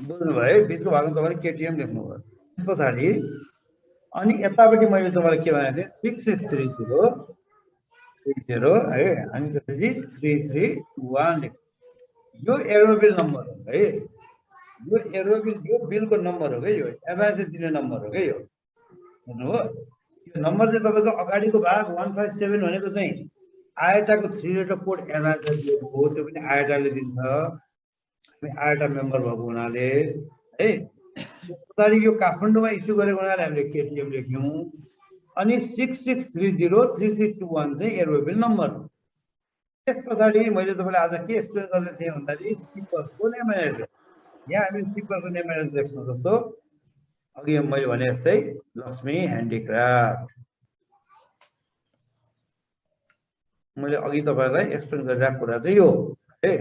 बुझ्नुभयो बिचको भागमा तपाईँले केटिएम लेख्नुभयो त्यस पछाडि अनि यतापट्टि मैले तपाईँलाई के भनेको थिएँ 6630 है अनि त्यसपछि 3321 लेख्नु यो एरोबिल नम्बर हो है यो एरोबिल यो बिलको नम्बर हो क्या यो एभरेज दिने नम्बर हो क्या यो बुझ्नुभयो यो नम्बर चाहिँ तपाईँको अगाडिको भाग 157 भनेको चाहिँ आयटाको 3 लेटर कोड एभरेज दिएको हो त्यो पनि आयटाले दिन्छ हामी आयटा मेम्बर भएको हुनाले है पछाडि यो काठमाडौँमा इस्यु गरेको हुनाले हामीले केटिएम लेख्यौँ अनि 66303321 चाहिँ एरोबिल नम्बर हो त्यस पछाडि मैले तपाईँलाई आज के एक्सप्लेन गर्दै थिएँ भन्दाखेरि सिपरको नेम एन्ड एड्रेस यहाँ हामी सिपरको नेम एन्ड एड्रेस लेख्छौँ जस्तो अघि मैले भने जस्तै लक्ष्मी ह्यान्डिक्राफ्ट मैले अघि तपाईँलाई एक्सप्लेन गरिरहेको कुरा चाहिँ यो है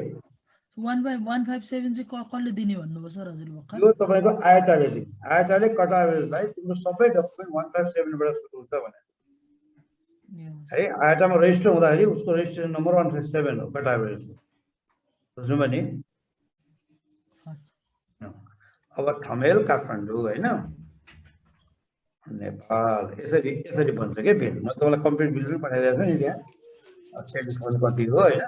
15157 चाहिँ कसले दिने भन्नुभयो सर हजुरले भर्खर यो तपाईँको आयटाले दिने आयटाले कट एभरेजलाई तिम्रो सबै डकुमेन्ट 157 बाट सुरु हुन्छ भने है आयटामा रेजिस्टर हुँदाखेरि उसको रेजिस्ट्रेसन नम्बर 157 हो कट एभरेजको बुझ्नुभयो नि अब ठमेल काठमाडौँ होइन नेपाल यसरी यसरी भन्छ क्या बिल म तपाईँलाई कम्प्लिट बिल पनि पठाइदिएको छु नि त्यहाँ टेलिफोन कति हो होइन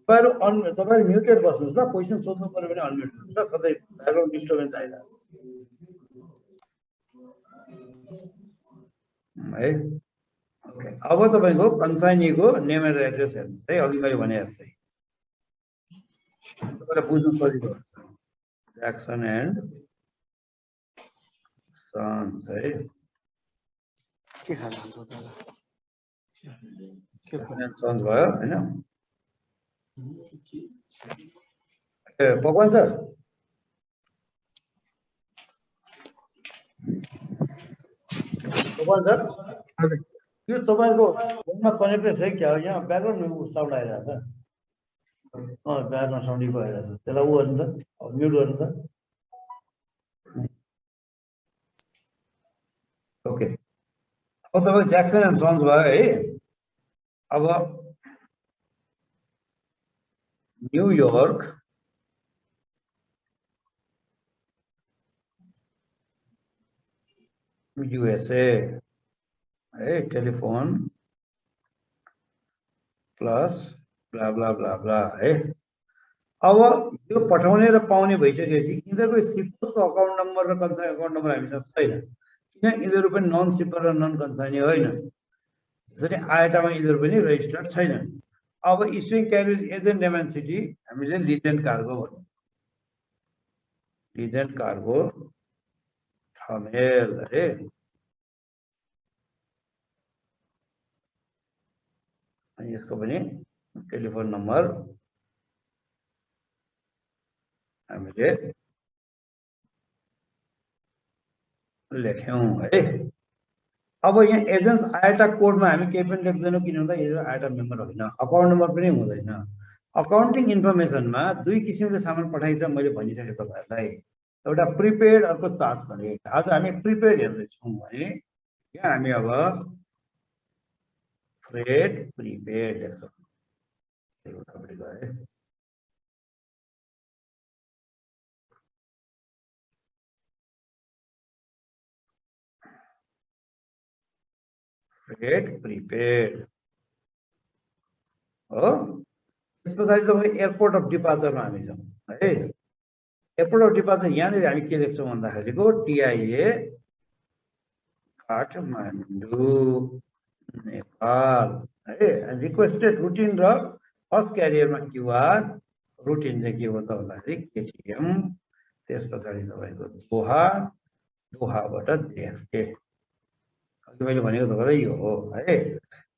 तपाईँहरू म्युटेड बस्नुहोस् ल क्वेसन सोध्नु पर्यो भने अनम्युट हुनुहोस् ल कतै ब्याकग्राउन्ड डिस्टर्बेन्स आइरहेको है ओके अब तपाईँको कन्साइनीको नेम एन्ड एड्रेस हेर्नुहोस् है अघि मैले भने जस्तै तपाईँलाई बुझ्नु सजिलो हुन्छ ज्याक्सन एन्ड सन्स है के खानुहुन्छ दादा सन्स भयो होइन ए भगवान सर भगवान सर यो तपाईँको फोनमा कनेक्टेड छ क्या हो यहाँ ब्याकग्राउन्ड साउन्ड आइरहेको छ ब्याकग्राउन्ड साउन्ड इको आइरहेको छ त्यसलाई ऊ गर्नु त म्युट गर्नु त ओके अब तपाईँको ज्याक्सन एन्ड सन्स भयो है अब न्युयोर्क युएसए है telephone plus blah blah blah blah है अब यो पठाउने र पाउने भइसकेपछि यिनीहरूको सिपरको अकाउन्ट नम्बर र कन्साइनी अकाउन्ट नम्बर हामीसँग छैन किन यिनीहरू पनि नन सिपर र नन कन्साइनी होइन त्यसरी आयटामा यिनीहरू पनि रेजिस्टर्ड छैनन् अब issuing carriage agent name and city हामीले लिजेन्ड कार्गो भनौँ लिजेन्ड कार्गो ठमेल है अनि यसको पनि टेलिफोन नम्बर हामीले लेख्यौँ है अब यहाँ एजेन्ट्स आयटा कोडमा हामी केही पनि लेख्दैनौँ किन भन्दा यो आयटा मेम्बर होइन अकाउन्ट नम्बर पनि हुँदैन अकाउन्टिङ इन्फर्मेसनमा दुई किसिमले सामान पठाइन्छ मैले भनिसकेँ तपाईँहरूलाई एउटा प्रिपेड अर्को चार्ज करेक्ट आज हामी प्रिपेड हेर्दैछौँ भने यहाँ हामी अब फ्रेड प्रिपेड लेख्छौँ एउटापट्टि गए फ्रेड प्रिपेड हो त्यस पछाडि तपाईँ एयरपोर्ट अफ डिपार्चरमा हामी जाउँ है एयरपोर्ट अफ डिपार्चर यहाँनिर हामी के लेख्छौँ भन्दाखेरिको टिआइए काठमाडौँ नेपाल है रिक्वेस्टेड रुटिन र फर्स्ट क्यारियरमा क्युआर रुटिन चाहिँ के हो त भन्दाखेरि केटिएम त्यस पछाडि तपाईँको दोहा दोहाबाट जेएफके अघि मैले भनेको तपाईँलाई यो हो है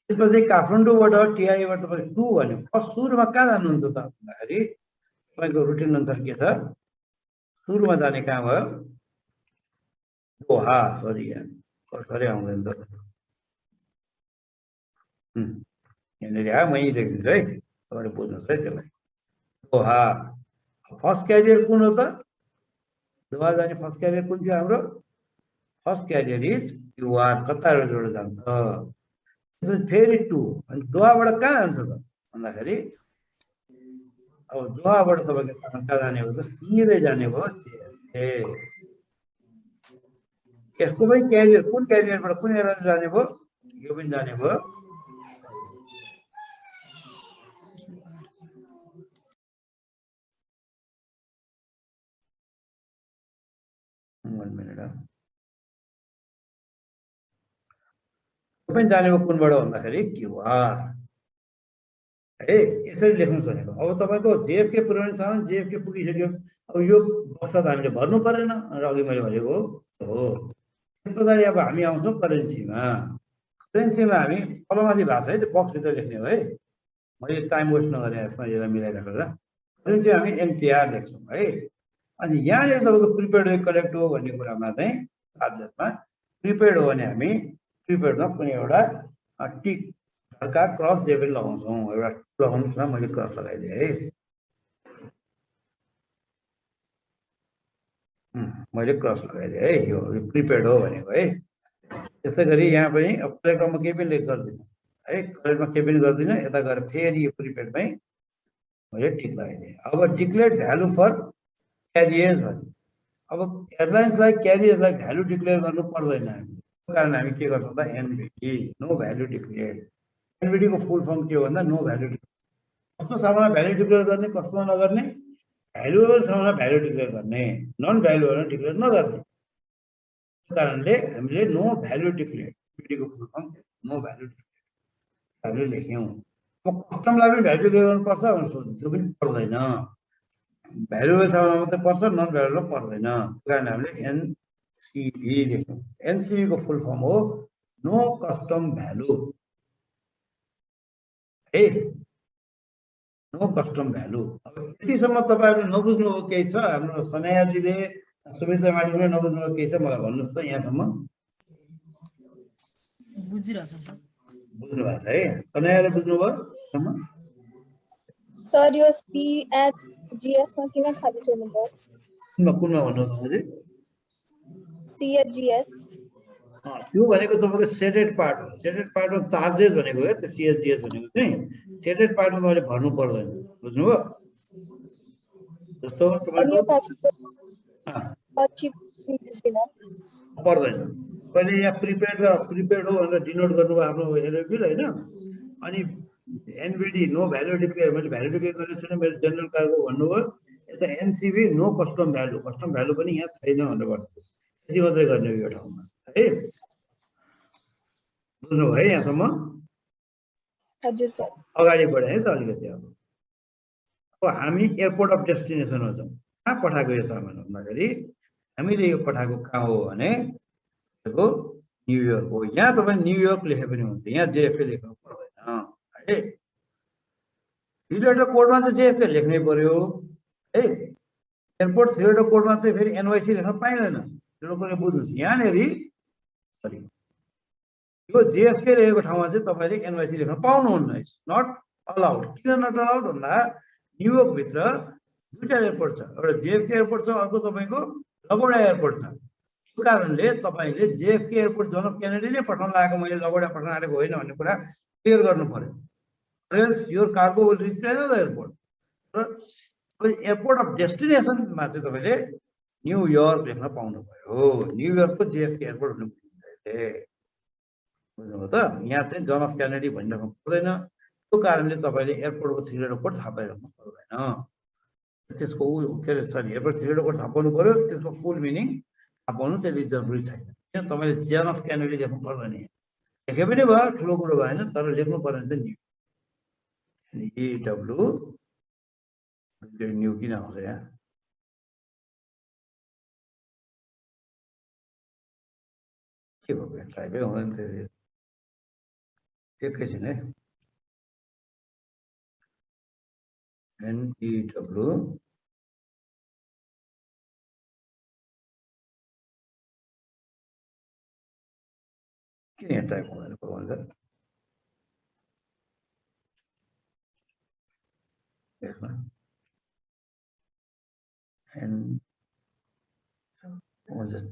त्यसपछि काठमाडौँबाट टिआईबाट तपाईँ टु भन्यो फर्स्ट सुरुमा कहाँ जानुहुन्छ त भन्दाखेरि तपाईँको रुटिन अनुसार के छ सुरुमा जाने कहाँ भयो दोहा सरी यहाँ भर्खरै आउँदैन त यहाँनिर आयो मै लेखिदिन्छु है तपाईँले बुझ्नुहोस् है त्यसलाई दोहा फर्स्ट क्यारियर कुन हो त दोहा जाने फर्स्ट क्यारियर कुन थियो हाम्रो फर्स्ट क्यारियर इज क्युआर कता रोडबाट जान्छ त्यसपछि फेरि टु अनि दोहाबाट कहाँ जान्छ त भन्दाखेरि अब दोहाबाट तपाईँको कहाँ जाने हो त सिधै जाने भयो JFK यसको पनि क्यारियर कुन क्यारियरबाट कुन एयरलाइन जाने भयो यो पनि जाने भयो पनि जाने भयो कुनबाट भन्दाखेरि QR है यसरी लेख्नु भनेको अब तपाईँको JFK पुर्याउनेसम्म JFK पुगिसक्यो अब यो बक्स त हामीले भर्नु परेन र अघि मैले भनेको हो त्यस पछाडि अब हामी आउँछौँ करेन्सीमा हामी तलमाथि भएको छ है त्यो बक्सभित्र लेख्ने हो है मैले टाइम वेस्ट नगरेँ यसमा यसलाई मिलाइराखेर करेन्सी हामी NPR लेख्छौँ है अनि यहाँनिर तपाईँको प्रिपेड कलेक्ट हो भन्ने कुरामा चाहिँ चार्जेसमा प्रिपेड हो भने हामी प्रिपेडमा कुनै एउटा टिक हल्का क्रस डेबिट लगाउँछौँ एउटा लगाउनुहोस् न मैले क्रस लगाइदिएँ है मैले क्रस लगाइदिएँ है यो प्रिपेड हो भनेको है त्यसै गरी यहाँ पनि अब कलेक्टमा केही पनि लेख गर्दिनँ है कलेक्टमा केही पनि गर्दिनँ यता गएर फेरि यो प्रिपेडमै मैले टिक लगाइदिएँ अब डिक्लेयर भ्यालु फर क्यारियर्स भन्यो अब एयरलाइन्सलाई क्यारियर्सलाई भ्यालु डिक्लेयर गर्नु पर्दैन हामी कारण हामी के गर्छौँ त NVD no value declare NVD को फुल फर्म के हो भन्दा नो भ्यालु कस्तो सामानमा भ्यालु डिक्लेयर गर्ने कस्तोमा नगर्ने भ्यालुएबल सामानमा भ्यालु डिक्लेयर गर्ने नन भ्यालुएबल डिक्लेयर नगर्ने कारणले हामीले नो भ्यालु डिक्लेयर NVD को full form no value declare हामीले लेख्यौँ अब कस्टमलाई पनि भ्यालु डिक्लेयर गर्नुपर्छ भनेर सोध्नु त्यो पनि पर्दैन भ्यालुएबल सामानमा मात्रै पर्छ नन भ्यालुएबल पर्दैन त्यही कारण हामीले NCV लेख्यौँ NCV को फुल फर्म हो नो कस्टम भ्यालु है नो कस्टम भ्यालु अब यतिसम्म तपाईँहरूले नबुझ्नुभयो केही छ हाम्रो सनयाजीले सुमित्रा म्याडमले नबुझ्नुभयो केही छ मलाई भन्नुहोस् त यहाँसम्म बुझिरहेछ सर बुझ्नु भएको छ है सनयाले बुझ्नुभयो सर यो CHGS मा किन खाली छोड्नु भयो कुनमा भन्नुहोस् अझै CHGS त्यो भनेको तपाईँको सेडेड पार्ट हो सेडेड पार्टमा चार्जेस भनेको हो त्यो CHGS भनेको चाहिँ सेडेड पार्टमा मैले भर्नु पर्दैन बुझ्नुभयो जस्तो अनि यो तपाईँको पर्दैन पहिले यहाँ प्रिपेड हो भनेर डिनोट गर्नुभयो आफ्नो एलएबिल होइन अनि NVD नो भ्यालु डिक्लेयर मैले भ्यालु डिक्लेयर गरेको छैन मेरो जेनरल कार्गो भन्नुभयो यता NCV नो कस्टम भ्यालु पनि यहाँ छैन भनेर भन्नुभयो यति मात्रै गर्ने यो ठाउँमा है बुझ्नुभयो है यहाँसम्म हजुर सर अगाडि बढे है त अलिकति अब हामी एयरपोर्ट अफ डेस्टिनेसन हो जाउँ कहाँ पठाएको यो सामान भन्दाखेरि हामीले यो पठाएको कहाँ हो भने न्युयोर्क हो यहाँ तपाईँ न्युयोर्क लेखे पनि हुन्छ यहाँ JFK लेख्नु पर्दैन है थ्री-लेटर कोडमा चाहिँ JFK लेख्नै पर्यो है एयरपोर्ट थ्री-लेटर कोडमा चाहिँ फेरि NYC लेख्न पाइँदैन त्यो कुनै बुझ्नुहोस् यहाँनिर सरी यो JFK लेखेको ठाउँमा चाहिँ तपाईँले NYC लेख्न पाउनुहुन्न इट्स नट अलाउड किन नट अलाउड भन्दा न्युयोर्कभित्र दुईवटा एयरपोर्ट छ एउटा JFK एयरपोर्ट छ अर्को तपाईँको लगोडा एयरपोर्ट छ त्यो कारणले तपाईँले JFK एयरपोर्ट जन अफ केनेडी नै पठाउन लागेको मैले लगोडा पठाउन आएको होइन भन्ने कुरा क्लियर गर्नु पर्यो else your cargo will reach another airport र एयरपोर्ट अफ डेस्टिनेसनमा चाहिँ तपाईँले न्युयोर्क लेख्न पाउनु भयो न्युयोर्कको JFK एयरपोर्ट भन्ने बुझ्नुभयो त यहाँ चाहिँ जन अफ केनेडी भनिराख्नु पर्दैन त्यो कारणले तपाईँले एयरपोर्टको थ्री-लेटर कोड थाहा पाइराख्नु पर्दैन त्यसको के अरे सरी एयरपोर्ट थ्री-लेटर कोड थाहा पाउनु पर्यो त्यसको फुल मिनिङ थाहा पाउनु त्यति जरुरी छैन किन तपाईँले जन अफ केनेडी लेख्नु पर्दैन लेखे पनि भयो ठुलो कुरो भएन तर लेख्नु पर्ने चाहिँ EW न्यू किन आउँछ यहाँ के भयो टाइपै हुँदैन त्यो एकैछिन है NEW किन यहाँ टाइप हुँदैन भन्दा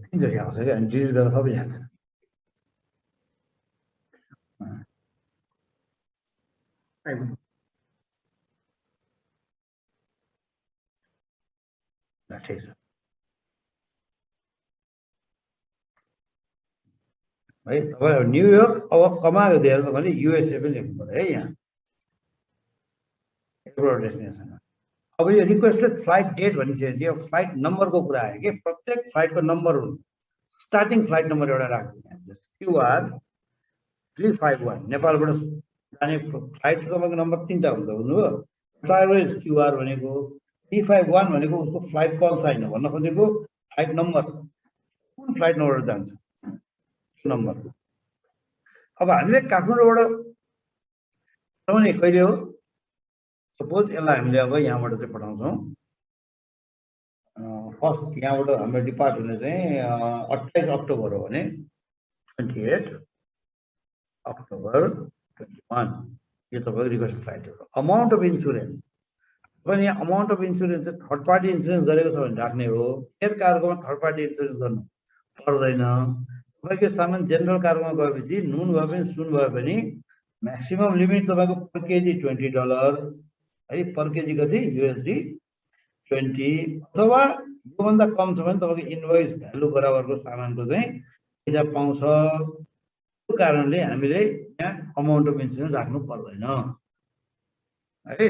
तीनचोटि आउँछ क्या अनि डिलिट गर्दा सबै जान्छ ठिक छ है। तपाईँ न्युयोर्क अब कमाएको दिएर भने युएसए पनि लेख्नु पर्यो है यहाँ एब्रोड डेस्टिनेसन। अब यो रिक्वेस्टेड फ्लाइट डेट भनिसकेपछि यो फ्लाइट नम्बरको कुरा आयो कि प्रत्येक फ्लाइटको नम्बर हुन्छ। स्टार्टिङ फ्लाइट नम्बर एउटा राख्दिनु क्युआर 351 नेपालबाट जाने फ्लाइट तपाईँको नम्बर 3टा हुन्छ बुझ्नुभयो। ट्राभल्स क्युआर भनेको 351 भनेको उसको फ्लाइट कल छैन भन्न खोजेको फ्लाइट नम्बर कुन फ्लाइट नम्बर जान्छ नम्बर। अब हामीले काठमाडौँबाट पठाउने कहिले हो सपोज यसलाई हामीले अब यहाँबाट चाहिँ पठाउँछौँ फर्स्ट यहाँबाट हाम्रो डिपार्ट हुने चाहिँ 28 अक्टोबर हो भने 28 अक्टोबर 21 यो तपाईँको रिक्वेस्ट फ्लाइट हो। अमाउन्ट अफ इन्सुरेन्स तपाईँ यहाँ अमाउन्ट अफ इन्सुरेन्स चाहिँ थर्ड पार्टी इन्सुरेन्स गरेको छ भने राख्ने हो। एयर कार्गोमा थर्ड पार्टी इन्सुरेन्स गर्नु पर्दैन। तपाईँको सामान जेनरल कार्गोमा गएपछि नुन भए पनि सुन भए पनि म्याक्सिमम लिमिट तपाईँको पर केजी $20 है। पर केजी कति USD 20 अथवा योभन्दा कम छ भने तपाईँको इन्भोइस भ्यालु बराबरको सामानको चाहिँ पैसा पाउँछ। त्यो कारणले हामीले यहाँ अमाउन्ट अफ इन्सुरेन्स राख्नु पर्दैन है।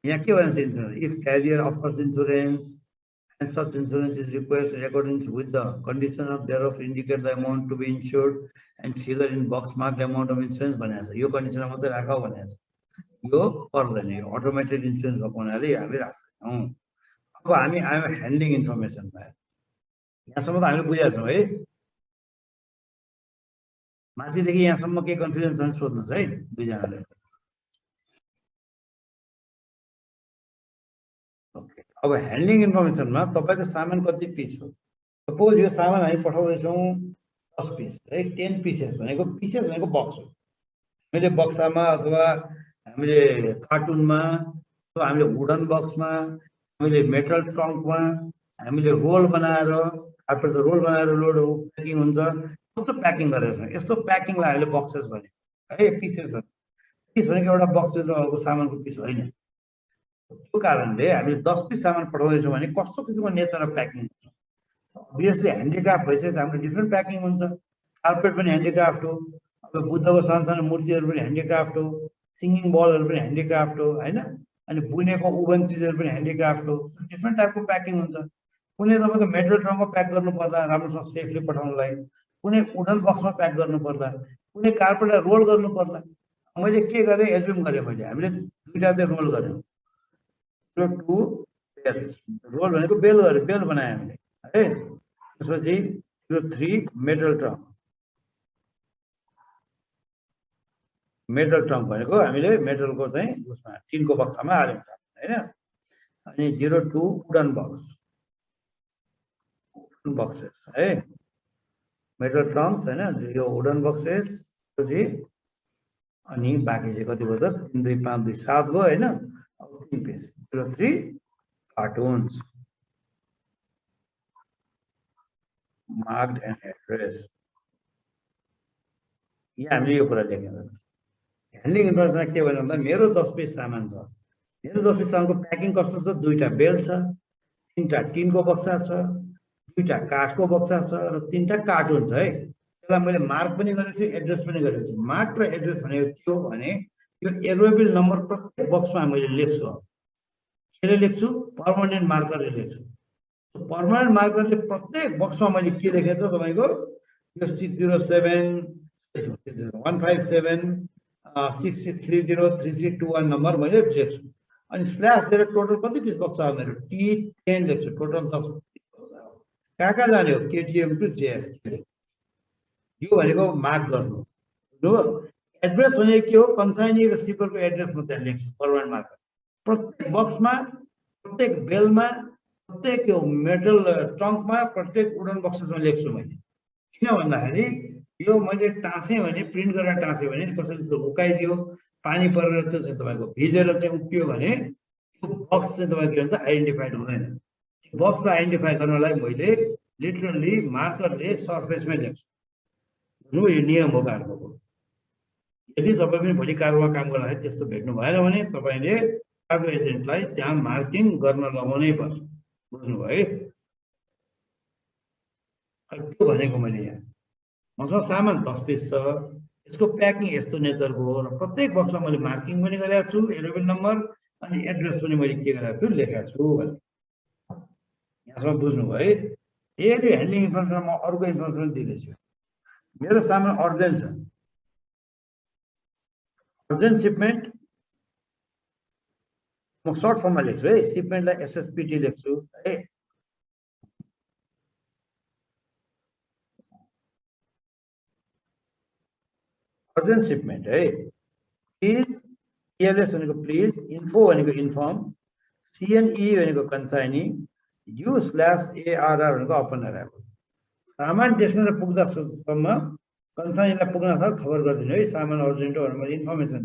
यहाँ के भन्छ insurance if career offers insurance and such insurance is required in accordance with the condition of thereof indicate the amount to be insured and figure in box marked amount of insurance भनेको छ। यो कन्डिसनमा मात्रै राख भनेको छ। यो पर्दैन यो अटोमेटेड इन्सुरेन्स भएको हुनाले हामी राख्दैनौँ। अब हामी आयौँ ह्यान्डलिङ इन्फर्मेसनमा। यहाँसम्म त हामीले बुझेका छौँ है। माथिदेखि यहाँसम्म के कन्फ्युजन छ भने सोध्नुहोस् है दुईजनाले। ओके अब ह्यान्डलिङ इन्फर्मेसनमा तपाईँको सामान कति पिस हो। सपोज यो सामान हामी पठाउँदैछौँ 10 पिस है। 10 पिसेस भनेको बक्स हो। हामीले बक्सामा अथवा हामीले कार्टुनमा अथवा हामीले वुडन बक्समा हामीले मेटल ट्रङ्कमा हामीले रोल बनाएर कार्पेट रोल बनाएर लोड प्याकिङ हुन्छ। कस्तो प्याकिङ गरेको छौँ यस्तो प्याकिङलाई हामीले बक्सेस भने है। पिसेस भने पिस भनेको एउटा बक्सको सामानको पिस होइन। त्यो कारणले हामीले 10 पिस सामान पठाउँदैछौँ भने कस्तो किसिमको नेचर अफ प्याकिङ हुन्छ। अभियसली ह्यान्डिक्राफ्ट भइसकेपछि हाम्रो डिफ्रेन्ट प्याकिङ हुन्छ। कार्पेट पनि ह्यान्डिक्राफ्ट हो। अब बुद्धको सानो सानो मूर्तिहरू पनि ह्यान्डिक्राफ्ट हो। सिङ्गिङ बलहरू पनि ह्यान्डिक्राफ्ट हो होइन। अनि बुनेको उभन चिजहरू पनि ह्यान्डिक्राफ्ट हो। डिफ्रेन्ट टाइपको प्याकिङ हुन्छ। कुनै तपाईँको मेटल ट्रङ्कमा प्याक गर्नु पर्दा राम्रोसँग सेफली पठाउनुलाई, कुनै वुडन बक्समा प्याक गर्नु पर्दा, कुनै कार्पेटलाई रोल गर्नु पर्दा मैले के गरेँ एज्युम गरेँ मैले हामीले दुईवटा चाहिँ रोल गऱ्यौँ। 2 बेल्स रोल भनेको बेल गरेँ बेल बनाएँ हामीले है। त्यसपछि 3 मेटल ट्रङ्क भनेको हामीले मेटलको चाहिँ उसमा टिनको बक्सामा हाल्यौँ होइन। अनि 02 वुडन बक्सेस है। मेटल ट्रङ्क्स होइन यो वुडन बक्सेस। त्यसपछि अनि बाँकी चाहिँ कति भयो त 3 2 5 2 7 भयो होइन। अब 3 piece 03 cartons marked and address. यहाँ हामीले यो कुरा लेख्यौँ। ह्यान्डलिङ इन्फर्मेसन के भन्यो भन्दा मेरो 10 पिस सामान छ। मेरो 10 पिस सामानको प्याकिङ कस्तो छ। 2टा बेल छ, 3टा टिनको बक्सा छ, 2टा काठको बक्सा छ र 3टा कार्टुन छ है। त्यसलाई मैले मार्क पनि गरेको छु एड्रेस पनि गरेको छु। मार्क र एड्रेस भनेको के हो भने यो एरोबिल नम्बर प्रत्येक बक्समा मैले लेख्छु। केले लेख्छु पर्मानेन्ट मार्करले लेख्छु। पर्मानेन्ट मार्करले प्रत्येक बक्समा मैले के लेखेको छु तपाईँको यो 607 157 6630 3321 नम्बर मैले लेख्छु। अनि स्ल्यास दिएर टोटल कति पिस बक्स हो मेरो T10 लेख्छु। टोटल 10 कहाँ जाने हो KTM टु JF। यो भनेको मार्क गर्नु हो। एड्रेस भनेको के हो कन्साइनी र सिपरको एड्रेस म त्यहाँ लेख्छु पर्मानेन्ट मार्कर। प्रत्येक बक्समा प्रत्येक बेलमा प्रत्येक यो मेटल ट्रङ्कमा प्रत्येक वुडन बक्समा लेख्छु मैले। किन भन्दाखेरि यो मैले टाँसेँ भने प्रिन्ट गरेर टाँसेँ भने कसैले उकाइदियो पानी परेर चाहिँ तपाईँको भिजेर चाहिँ उक्कियो भने त्यो बक्स चाहिँ तपाईँको के भन्छ आइडेन्टिफाइड हुँदैन। बक्सलाई आइडेन्टिफाई गर्नलाई मैले लिटरली मार्करले सर्फेसमै लेख्छु। यो नियम हो कार्गोको। यदि तपाईँ पनि भोलि कार्गोमा काम गर्दाखेरि त्यस्तो भेट्नु भएन भने तपाईँले कार्गो एजेन्टलाई त्यहाँ मार्किङ गर्न लगाउनै पर्छ। बुझ्नुभयो है? के भनेको मैले यहाँ मसँग सामान 10 पिस छ, यसको प्याकिङ यस्तो नेचरको हो र प्रत्येक बक्समा मैले मार्किङ पनि गरेको छु, एरोबिल नम्बर अनि एड्रेस पनि मैले के गरेको छु लेखेको छु भने यहाँसम्म बुझ्नुभयो है? यदि ह्यान्डलिङ इन्फर्मेसन म अर्को इन्फर्मेसन दिँदैछु, मेरो सामान अर्जेन्ट छ, अर्जेन्ट सिपमेन्ट म सर्ट फर्ममा लेख्छु है, सिपमेन्टलाई एसएसपिटी लेख्छु है। अर्जेन्ट सिपमेन्ट है, प्लिज इएलएस भनेको प्लिज, इन्फो भनेको इन्फर्म, सिएनई भनेको कन्साइनी, U/ARR भनेको अपन अराइभल। सामान डेस्टिनेसन पुग्दासम्म कन्साइनीलाई पुग्न साथ खबर गरिदिनु है, सामान अर्जेन्ट हो भनेर मैले इन्फर्मेसन।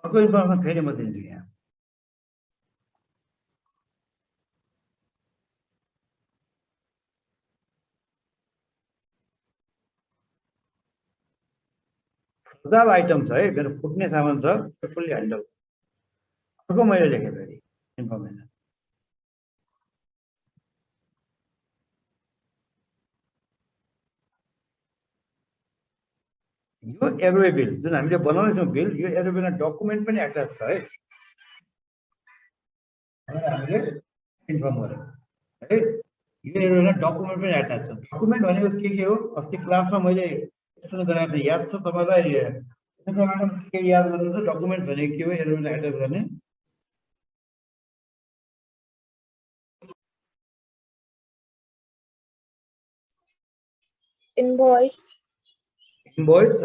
अर्को इन्फर्मेसन फेरि म दिन्छु यहाँ। हजार आइटम छ है, मेरो फुट्ने सामान छ, फुल्ली ह्यान्डल। अर्को मैले लेखेँ फेरि इन्फर्मेसन, यो एरोवे बिल जुन हामीले बनाउँदैछौँ बिल, यो एरोवे बिलमा डकुमेन्ट पनि एट्याच छ है, हामीले इन्फर्म गर्यौँ है। यो एरोवेमा डकुमेन्ट पनि एट्याच छ। डकुमेन्ट भनेको के हो? अस्ति क्लासमा मैले एक्सप्लेन गराएको थिएँ, याद छ तपाईँलाई? म्याडम के याद गर्नुहुन्छ? डकुमेन्ट भनेको के हो एरोवेमा एट्याच गर्ने? इन्भोइस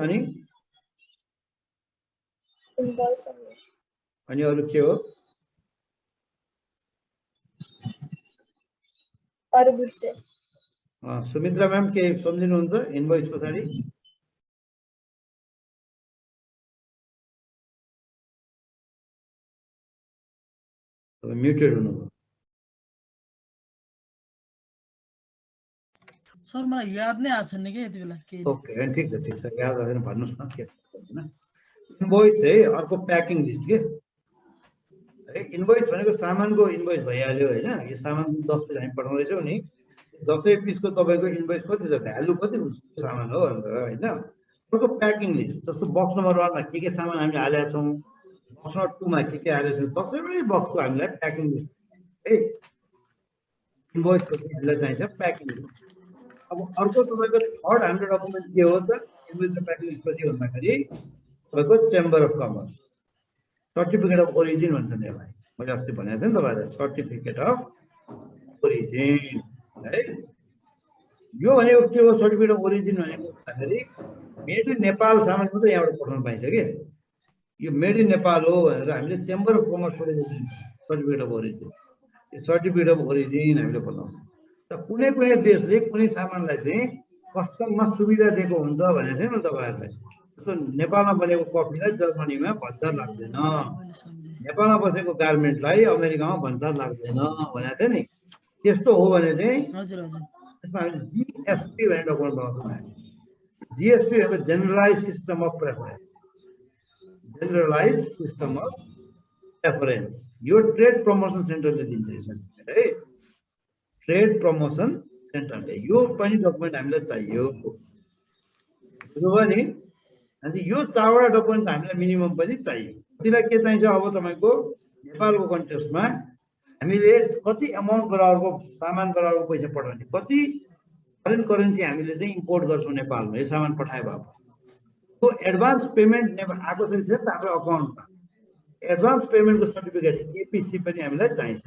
अनि अरू के हो? सुमित्रा म्याम के सम्झिनुहुन्छ इन्भोइस पछाडि? म्युटेड हुनुभयो। सर मलाई याद नै आएको छैन कि यति बेला के। ओके ठिक छ याद आएन भन्नुहोस् न के हैन। इन्भोइस है अर्को प्याकिङ लिस्ट के है। इन्भोइस भनेको सामानको इन्भोइस भइहाल्यो हैन। यो सामान 10 पिस हामी पठाउँदैछौँ नि, 10 पिसको तपाईको इन्भोइस कति छ, भ्यालु कति हुन्छ सामान हो भनेर हैन। अर्को प्याकिङ लिस्ट जस्तो बक्स नम्बर 1 मा के सामान हामीले हालेका छौँ, बक्स नम्बर 2 मा के हालेका छौँ, 10वटै बक्सको हामीलाई प्याकिङ लिस्ट है। इन्भोइसको चाहिँ हामीलाई चाहिन्छ प्याकिङ लिस्ट। अब अर्को तपाईको थर्ड हाम्रो डकुमेन्ट के हो त इन्भोइस र प्याकिङ लिस्ट पछि भन्दाखेरि तपाईको chamber of commerce certificate of origin भन्छ नि यसलाई। मैले अस्ति भनेको थिएँ नि तपाईहरुलाई सर्टिफिकेट अफ ओरिजिन है। यो भनेको के हो सर्टिफिकेट अफ ओरिजिन भनेको भन्दाखेरि मेड इन नेपाल सामान मात्रै यहाँबाट पठाउन पाइन्छ के। यो मेड इन नेपाल हो भनेर हामीले chamber of commerce certificate of origin, यो सर्टिफिकेट अफ ओरिजिन हामीले बनाउँछौँ। र कुनै कुनै देशले कुनै सामानलाई चाहिँ कस्टममा सुविधा दिएको हुन्छ भनेको थियो नि तपाईहरुलाई। जस्तो नेपालमा बनेको कफीलाई जर्मनीमा भन्छर लाग्दैन, नेपालमा बसेको गार्मेन्टलाई अमेरिकामा भन्छर लाग्दैन भनेको थियो नि। त्यस्तो हो भने चाहिँ हजुर हजुर त्यसमा हामीले जीएसपी भन्ने डकुमेन्ट बनाउँछौँ। जीएसपी भनेको generalise system of preference, generalise system of preference. यो ट्रेड प्रमोसन सेन्टरले दिन्छ है, ट्रेड प्रमोसन सेन्टरले। यो पनि डकुमेन्ट हामीलाई चाहियो बुझ्नुभयो नि। अनि यो 4वटा डकुमेन्ट हामीलाई मिनिमम पनि चाहियो। कतिलाई के चाहिन्छ अब तपाईको नेपालको कन्टेक्स्टमा हामीले कति अमाउन्ट बराबरको सामान बराबरको पैसा पठाउने, कति फरेन करेन्सी हामीले चाहिँ इम्पोर्ट गर्छौँ नेपालमा यो सामान पठाए भए त्यो एडभान्स पेमेन्ट आएको छ हाम्रो अकाउन्टमा। एडभान्स पेमेन्टको सर्टिफिकेट एपीसी पनि हामीलाई चाहिन्छ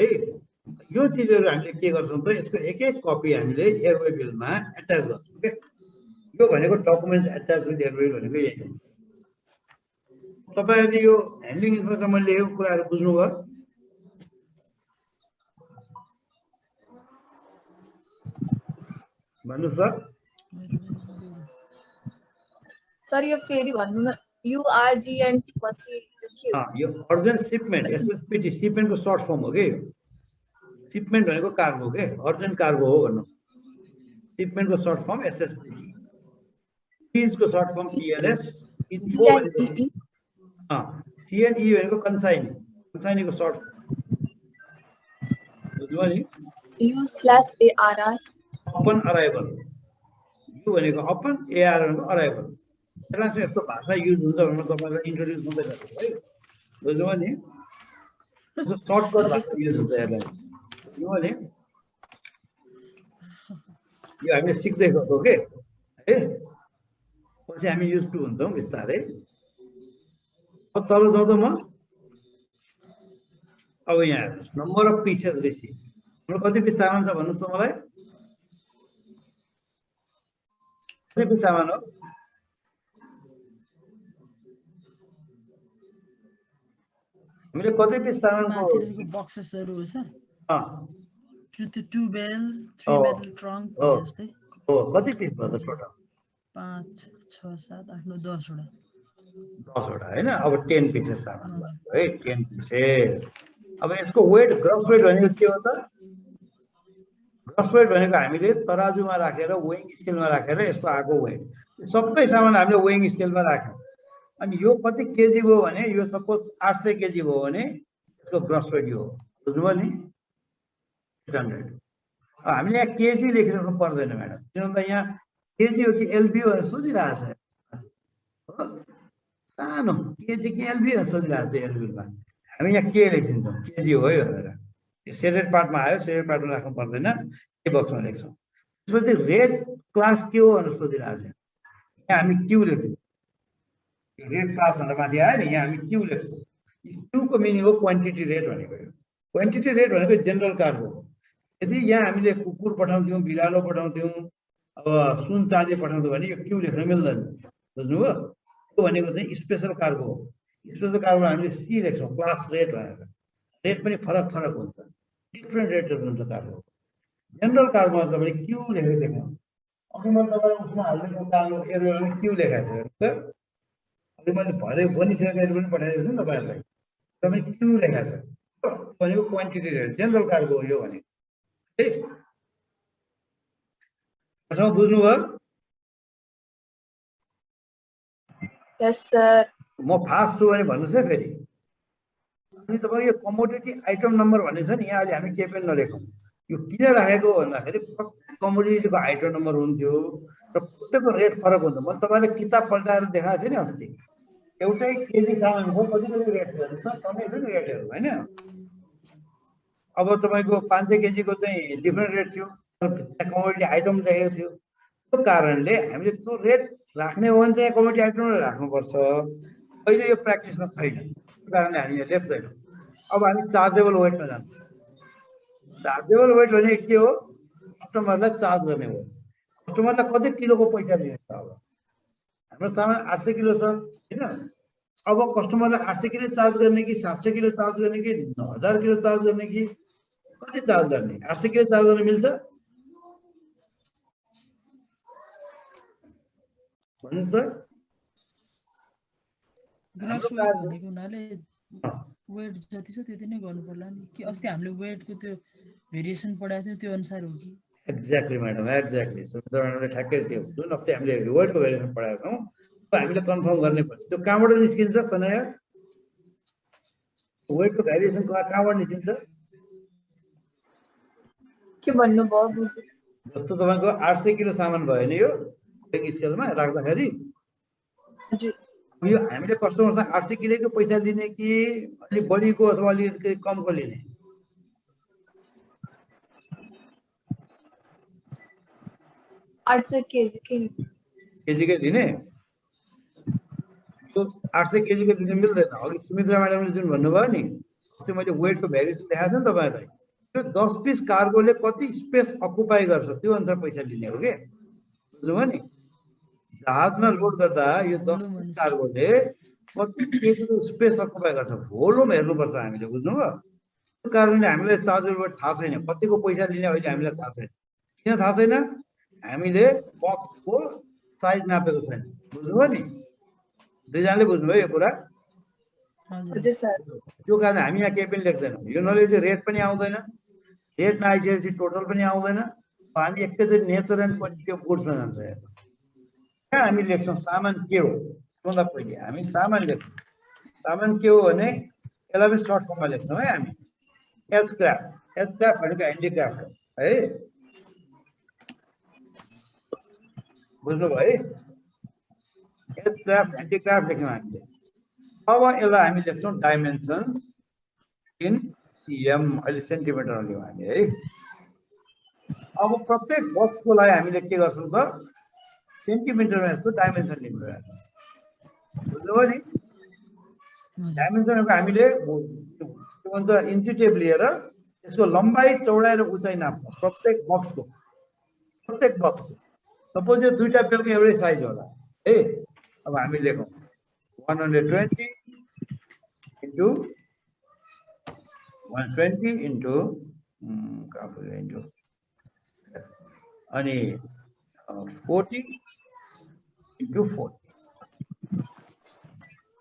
है। यो चिजहरु हामीले के गर्छौँ त यसको एक कपी हामीले एयरवे बिलमा एट्याच गर्छौँ के। यो भनेको डकुमेन्ट्स एट्याच विथ एयरवे भनेको यही हो। तपाईहरुले यो ह्यान्डलिङ इन्फर्मेसन मैले लेखेको कुराहरु बुझ्नुभयो? भन्नुस् सर यो फेरि भन्नु न। URGNT पछि यो अर्जेन्ट सिपमेन्ट एसएसपीटी सिपमेन्टको सर्ट फर्म हो के। सिपमेन्ट भनेको कार्गो के, अर्जेन्ट कार्गो हो भन्नु। सिपमेन्टको सर्ट फर्म एसएसपीटी, प्लिजको सर्ट फर्म टीएलएस, इन्फो भनेको CNE भनेको कन्साइनीको सर्ट बुझ्नुभयो नि U/ARR अपन अराइभल यु भनेको अपन AR भनेको अराइभल यसलाई चाहिँ यस्तो भाषा युज हुन्छ भनेर तपाईलाई इन्ट्रोड्युस हुँदैन है बुझ्नुभयो नि सर्टकट भाषा युज हुन्छ यसलाई बुझ्नुभयो नि यो हामीले सिक्दै गएको के है पछि हामी युज टु हुन्छौँ बिस्तारै अब तल जाँदा म अब यहाँ हेर्नुहोस् नम्बर अफ पिसेस रिसिभ हाम्रो कति पिस सामान छ भन्नुहोस् त मलाई कति पिस सामान हो हामीले कति पिस सामानको बक्सेसहरु हो sir a 2 bells 3 metal trunk जस्तै हो कति पिस भयो त टोटल 5 6 7 8 9 10 वटा 10 वटा हैन अब 10 पिसेस सामान भयो है 10 पिसेस अब यसको वेट ग्रस वेट भनेको के हो त ग्रस वेट भनेको हामीले तराजुमा राखेर वेइङ स्केलमा राखेर यसको आको वेट सबै सामान हामीले वेइङ स्केलमा राख्यौं अनि यो कति केजी भयो भने यो सपोज 800 केजी भयो भने यसको ग्रस वेट यो बुझ्नुभयो नि 800 हामीले यहाँ केजी लेखिराख्नु पर्दैन म्याडम किनभने यहाँ केजी हो कि एलबी हो भनेर सोधिरहेछ हो सानो केजी कि एलबी भनेर सोधिरहेछ एलबीमा हामी यहाँ के लेखिदिन्छौँ केजी हो है भनेर सेडेड पार्टमा आयो सेडेड पार्टमा राख्नु पर्दैन के बक्समा लेख्छौँ त्यसपछि रेड क्लास के हो भनेर सोधिरहेछ यहाँ हामी क्यू लेख्छौँ रेड क्लास भनेर माथि आयो नि यहाँ हामी क्यू लेख्छौँ क्यूको मिनिङ हो क्वान्टिटी रेट भनेको क्वान्टिटी रेट भनेको जेनरल कार्गो यदि यहाँ हामीले कुकुर पठाउँथ्यौँ बिरालो पठाउँथ्यौँ अब सुन चाँदी पठाउँथ्यौँ भने यो क्यू लेख्न मिल्दैन बुझ्नुभयो त्यो भनेको चाहिँ स्पेसल कार्गो हो स्पेसल कार्गो हामीले सी लेख्छौँ क्लास रेट भनेर रेट पनि फरक फरक हुन्छ डिफ्रेन्ट रेटहरू हुन्छ कार्गो जेनरल कार्गोमा तपाईँले क्यू लेखेर देख्नु अघि मैले तपाईँलाई उसमा हालिदिएको कार्गो एरोमा क्यू लेखाएको छ अघि मैले भरे बनिसकेको एरो पनि पठाइदिएको छु नि तपाईँहरूलाई तपाईँले क्यू लेखाएको छ भनेको क्वान्टिटी रेट जेनरल कार्गो हो यो भनेको है बुझ्नुभयो यस सर म फास्ट छु भने भन्नुहोस् है फेरि अनि तपाईँ यो कमोडिटी आइटम नम्बर भन्ने छ नि यहाँ अहिले हामी केही पनि नलेखौँ यो किन राखेको भन्दाखेरि प्रत्येक कमोडिटीको आइटम नम्बर हुन्थ्यो र प्रत्येकको रेट फरक हुन्छ मैले तपाईँलाई किताब पल्टाएर देखाएको थिएँ नि अस्ति एउटै केजी सामानको कति कति रेट थियो कमै थियो नि रेटहरू होइन अब तपाईँको 500 केजीको चाहिँ डिफ्रेन्ट रेट थियो कमोडिटी आइटम लेखेको थियो त्यो कारणले हामीले त्यो रेट राख्ने हो भने चाहिँ कमोडिटी आइटमलाई राख्नुपर्छ अहिले यो प्र्याक्टिसमा छैन त्यो कारणले हामी यहाँ लेख्दैनौँ अब हामी चार्जेबल वेटमा जान्छौँ चार्जेबल वेट भने के हो कस्टमरलाई चार्ज गर्ने हो कस्टमरलाई कति किलोको पैसा दिने छ अब हाम्रो सामान 800 किलो छ होइन अब कस्टमरलाई 800 किलो चार्ज गर्ने कि 700 किलो चार्ज गर्ने कि 1000 किलो चार्ज गर्ने कि कति चार्ज गर्ने 800 किलो चार्ज गर्न मिल्छ भन्नुहोस् त ग्रस वेट भनेको हुनाले वेट जति छ त्यति नै गर्नु पर्ला नि कि अस्ति हामीले वेटको त्यो भेरिएसन पढाएको थियो त्यो अनुसार हो कि एक्ज्याक्टली म्याडम एक्ज्याक्टली सुमित्राले ठ्याक्कै त्यो जुन अस्ति हामीले वेटको भेरिएसन पढाएको छौँ त्यो हामीले कन्फर्म गर्ने पर्छ त्यो कहाँबाट निस्किन्छ सनाया वेटको भेरिएसन कहाँबाट निस्किन्छ के भन्नुभयो जस्तो तपाईँको 800 किलो सामान भयो नि यो स्केलमा राख्दाखेरि यो हामीले कस्टमरसँग 800 किलोको पैसा लिने कि अलिक बढीको अथवा अलिक कमको लिने 800 केजीकै लिने त्यो 800 केजीको लिन मिल्दैन अघि सुमित्रा म्याडमले जुन भन्नुभयो नि अस्ति मैले वेटको भेरिएसन देखाएको थिएँ नि तपाईँलाई त्यो 10 पिस कार्गोले कति स्पेस अकुपाई गर्छ त्यो अनुसार पैसा लिने हो के बुझ्नुभयो नि जहाजमा लोड गर्दा यो 10 पिस कार्गोले कति केजीको स्पेस अकुपाई गर्छ भोल्युम हेर्नुपर्छ हामीले बुझ्नुभयो त्यो कारणले हामीलाई चार्जेबल वेट थाहा छैन कतिको पैसा लिने अहिले हामीलाई थाहा छैन किन थाहा छैन हामीले बक्सको साइज नापेको छैन बुझ्नुभयो नि दुईजनाले बुझ्नुभयो यो कुरा त्यो कारण हामी यहाँ केही पनि लेख्दैनौँ यो नलेखेपछि रेट पनि आउँदैन रेट नआइसकेपछि टोटल पनि आउँदैन हामी एकैचोटि नेचर एन्ड क्वान्टिटी अफ गुड्समा जान्छ यहाँ हामी लेख्छौँ सामान के हो भन्दा पहिले हामी सामान लेख्छौँ तामान के हो भने यसलाई पनि सर्ट फर्ममा लेख्छौँ है हामी एच क्राफ्ट भनेको ह्यान्डिक्राफ्ट हो है बुझ्नुभयो है एच क्राफ्ट ह्यान्डिक्राफ्ट लेख्यौँ हामीले अब यसलाई हामी लेख्छौँ डाइमेन्सन्स इन सीएम अहिले सेन्टिमिटरमा लियौँ हामी है अब प्रत्येक बक्सको लागि हामीले के गर्छौँ त सेन्टिमिटरमा यसको डाइमेन्सन लिन्छौँ बुझ्नुभयो नि डाइमेन्सनको हामीले के भन्छ इन्ची टेप लिएर यसको लम्बाइ चौडाइ र उचाइ नाप्छौँ प्रत्येक बक्सको सपोज यो दुईटा बेलको एउटै साइज होला है अब हामी लेखौँ 120 into 120 into अनि 40 into 40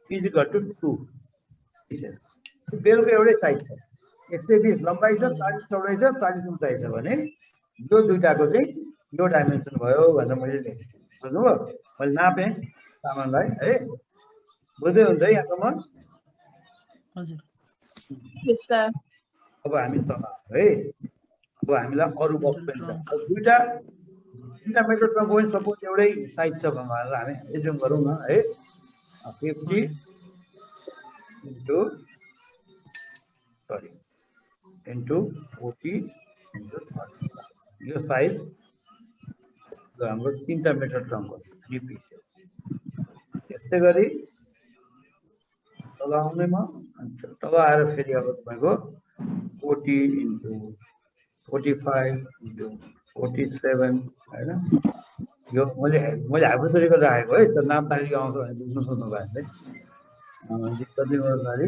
is equal to 2 pieces. बेलको एउटै साइज छ 120 लम्बाइ छ 40 चौडाइ छ 40 उचाइ छ भने यो दुईटाको चाहिँ यो डाइमेन्सन भयो भनेर मैले लेखेँ बुझ्नुभयो मैले नापेँ सामानलाई है बुझ्दै हुन्छ यहाँसम्म हजुर Yes, sir. अब हामी तल है अब हामीलाई अरू बक्स पनि छ अब दुईटा तिनटा मेथडमा गयो सपोज एउटै साइज छ भनेर हामी एज्युम गरौँ न है 50 into 40 into 30 यो साइज हाम्रो तीनटा मेथड ट्रङ्कको 3 पिसेस त्यसै गरी तल आउनेमा तल आएर फेरि अब तपाईँको 40 into 45 into 47 हैन यो मैले हाइपोथेटिकल गरेर राखेको है त नाप्दाखेरि आउँछ भने बुझ्नु सक्नु भयो भने कति गर्दाखेरि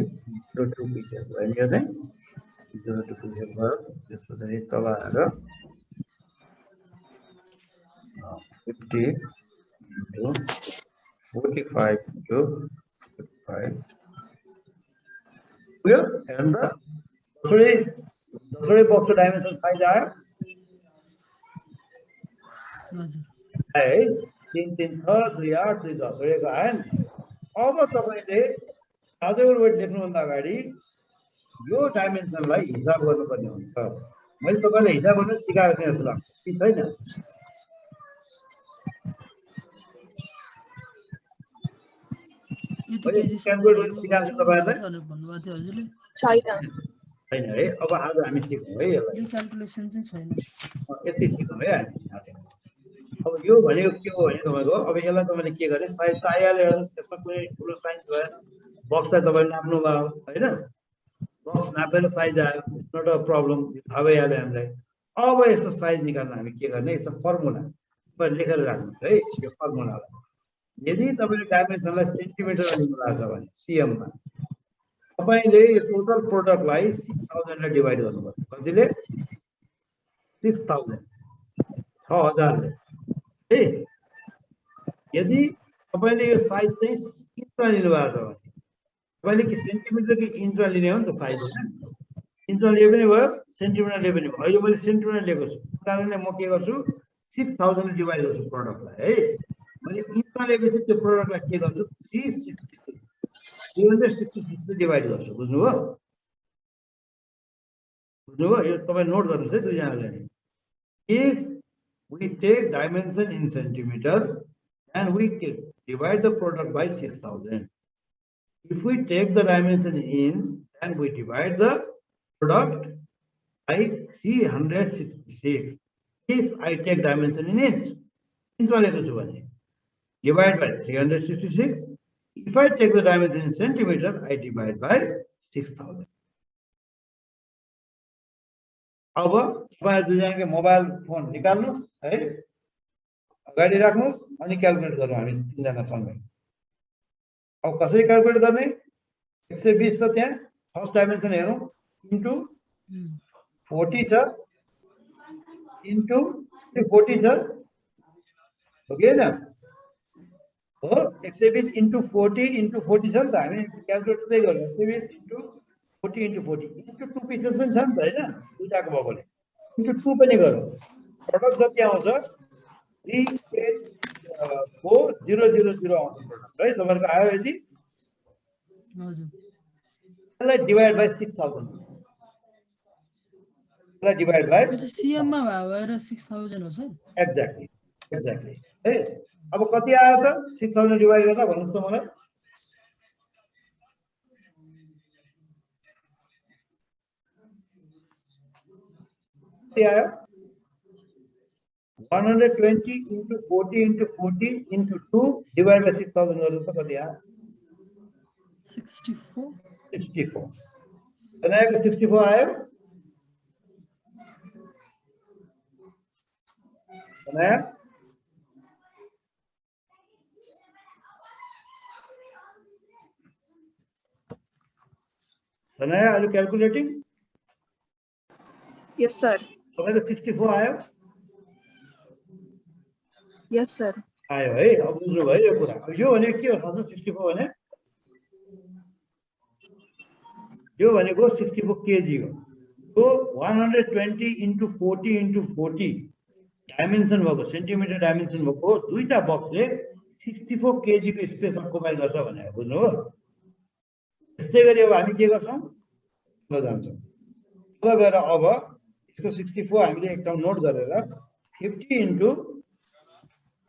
2 पिसेस भयो नि यो चाहिँ 2 पिसेस भयो त्यसपछि तल आएर 50 into 45 into 45 यो हेर्नु दोस्रो बक्सको डाइमेन्सन साइज आयो है 3 3 6 2 8 2 10 को आयो नि अब तपाईले आजको वेट लेख्नुभन्दा अगाडि यो डाइमेन्सनलाई हिसाब गर्नुपर्ने हुन्छ मैले तपाईलाई हिसाब गर्न सिकाएको थिएँ जस्तो लाग्छ कि छैन क्याल्कुलेट गर्न सिकाएको छु तपाईहरुलाई छैन है अब आज हामी सिकौँ है यसलाई यो क्याल्कुलेसन चाहिँ छैन यति सिकौँ है हामी अब यो भनेको के हो भने तपाईको अब यसलाई तपाईले के गरे साइज त आइहाल्यो त्यसमा कुनै ठुलो साइज भयो बक्सलाई तपाईले नाप्नु भयो हैन बक्स नापेर साइज आयो नट अ प्रब्लम थाहा भइहाल्यो हामीलाई अब यसको साइज निकाल्न हामी के गर्ने यसको फर्मुला तपाईले लेखेर राख्नुहोस् है यो फर्मुलालाई यदि तपाईले डाइमेन्सनलाई सेन्टिमिटरमा लिनु भएको छ भने सीएम मा तपाईले यो टोटल प्रोडक्टलाई 6000 ले डिवाइड गर्नुपर्छ कतिले 6000 6000 ले है यदि तपाईले यो साइज चाहिँ इन्चमा लिनु भएको छ भने तपाईले के सेन्टिमिटर कि इन्चमा लिने हो नि त साइज हैन इन्चमा लिए पनि भयो सेन्टिमिटर लिए पनि भयो अहिले मैले सेन्टिमिटर लिएको छु कारणले म के गर्छु 6000 ले डिवाइड गर्छु प्रोडक्टलाई है मैले इन्चमा लिएपछि त्यो प्रोडक्टलाई के गर्छु 366 ले डिवाइड गर्छु बुझ्नुभयो यो तपाईं नोट गर्नुस् है दुईजनाले if we take dimension in centimeter and we divide the product by 6000 if we take the dimension in inch and we divide the product by 366 if I take dimension in inch divide by 366 if I take the dimension in centimeter I divide by 6000 अब तपाईहरु दुईजनाको mobile phone निकाल्नुस् है अगाडि राख्नुस् अनि calculate गरौँ हामी तीनजना सँगै अब कसरी क्याल्कुलेट गर्ने 120 छ त्यहाँ फर्स्ट डाइमेन्सन हेरौँ इन्टु 40 छ इन्टु 40 छ हो कि हैन हो 120 इन्टु 40 इन्टु 40 छ नि त हामी क्याल्कुलेट चाहिँ गर्छौं 120 इन्टु 40 into 40 into 2 pieces पनि छ नि त हैन दुईटाको भएकोले into 2 पनि गरौँ प्रोडक्ट जति आउँछ 384,000 आउँछ प्रोडक्ट है तपाईहरुको आयो यदि हजुर त्यसलाई डिभाइड बाइ 6000 त्यसलाई डिभाइड बाइ यो त सीएम मा भएर 6000 हो सर एक्ज्याक्टली है अब कति आयो त 6000 डिभाइड गर्दा भन्नुस् त मलाई कति आयो 120 into 40 into 40 into 2 divided by 6000 गर्नु त कति आयो 64 64 बनाएको 64 आयो बनाया बनाया आर यू क्याल्कुलेटिङ Yes, sir. तपाईको 64 आयो Yes, sir. आयो है अब बुझ्नु भयो यो कुरा अब यो भने के हो खास 64 भने यो भनेको 64 केजी हो यो 120 into 40 into 40 डाइमेन्सन भएको सेन्टिमिटर डाइमेन्सन भएको दुईटा बक्सले 64 केजी को स्पेस अकुपाई गर्छ भनेर बुझ्नु हो त्यस्तै गरी अब हामी के गर्छौं ल जान्छौं ल गएर अब यसको 64 हामीले एक ठाउँ नोट गरेर 50 into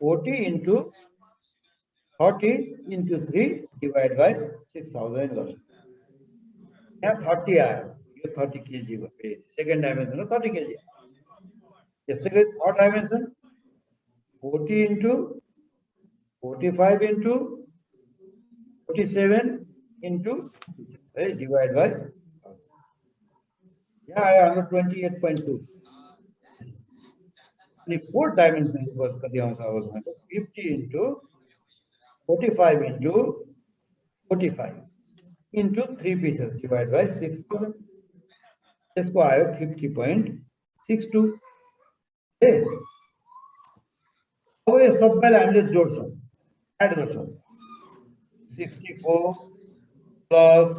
40 into 30 into 3 divided by 6000 गर्छौं यहाँ 30 आयो यो 30 केजी को सेकेन्ड डाइमेन्सन हो 30 केजी त्यस्तै गरी third dimension 40 into 45 into 47 into divided by यहाँ आयो हाम्रो 28.2 अनि फोर्थ डाइमेन्सन कति आउँछ अब 50 into 45 into 45 into 3 pieces divided by 6000 त्यसको आयो 50.62 अब यो सबैलाई हामीले जोड्छौं एड गर्छौं 64 plus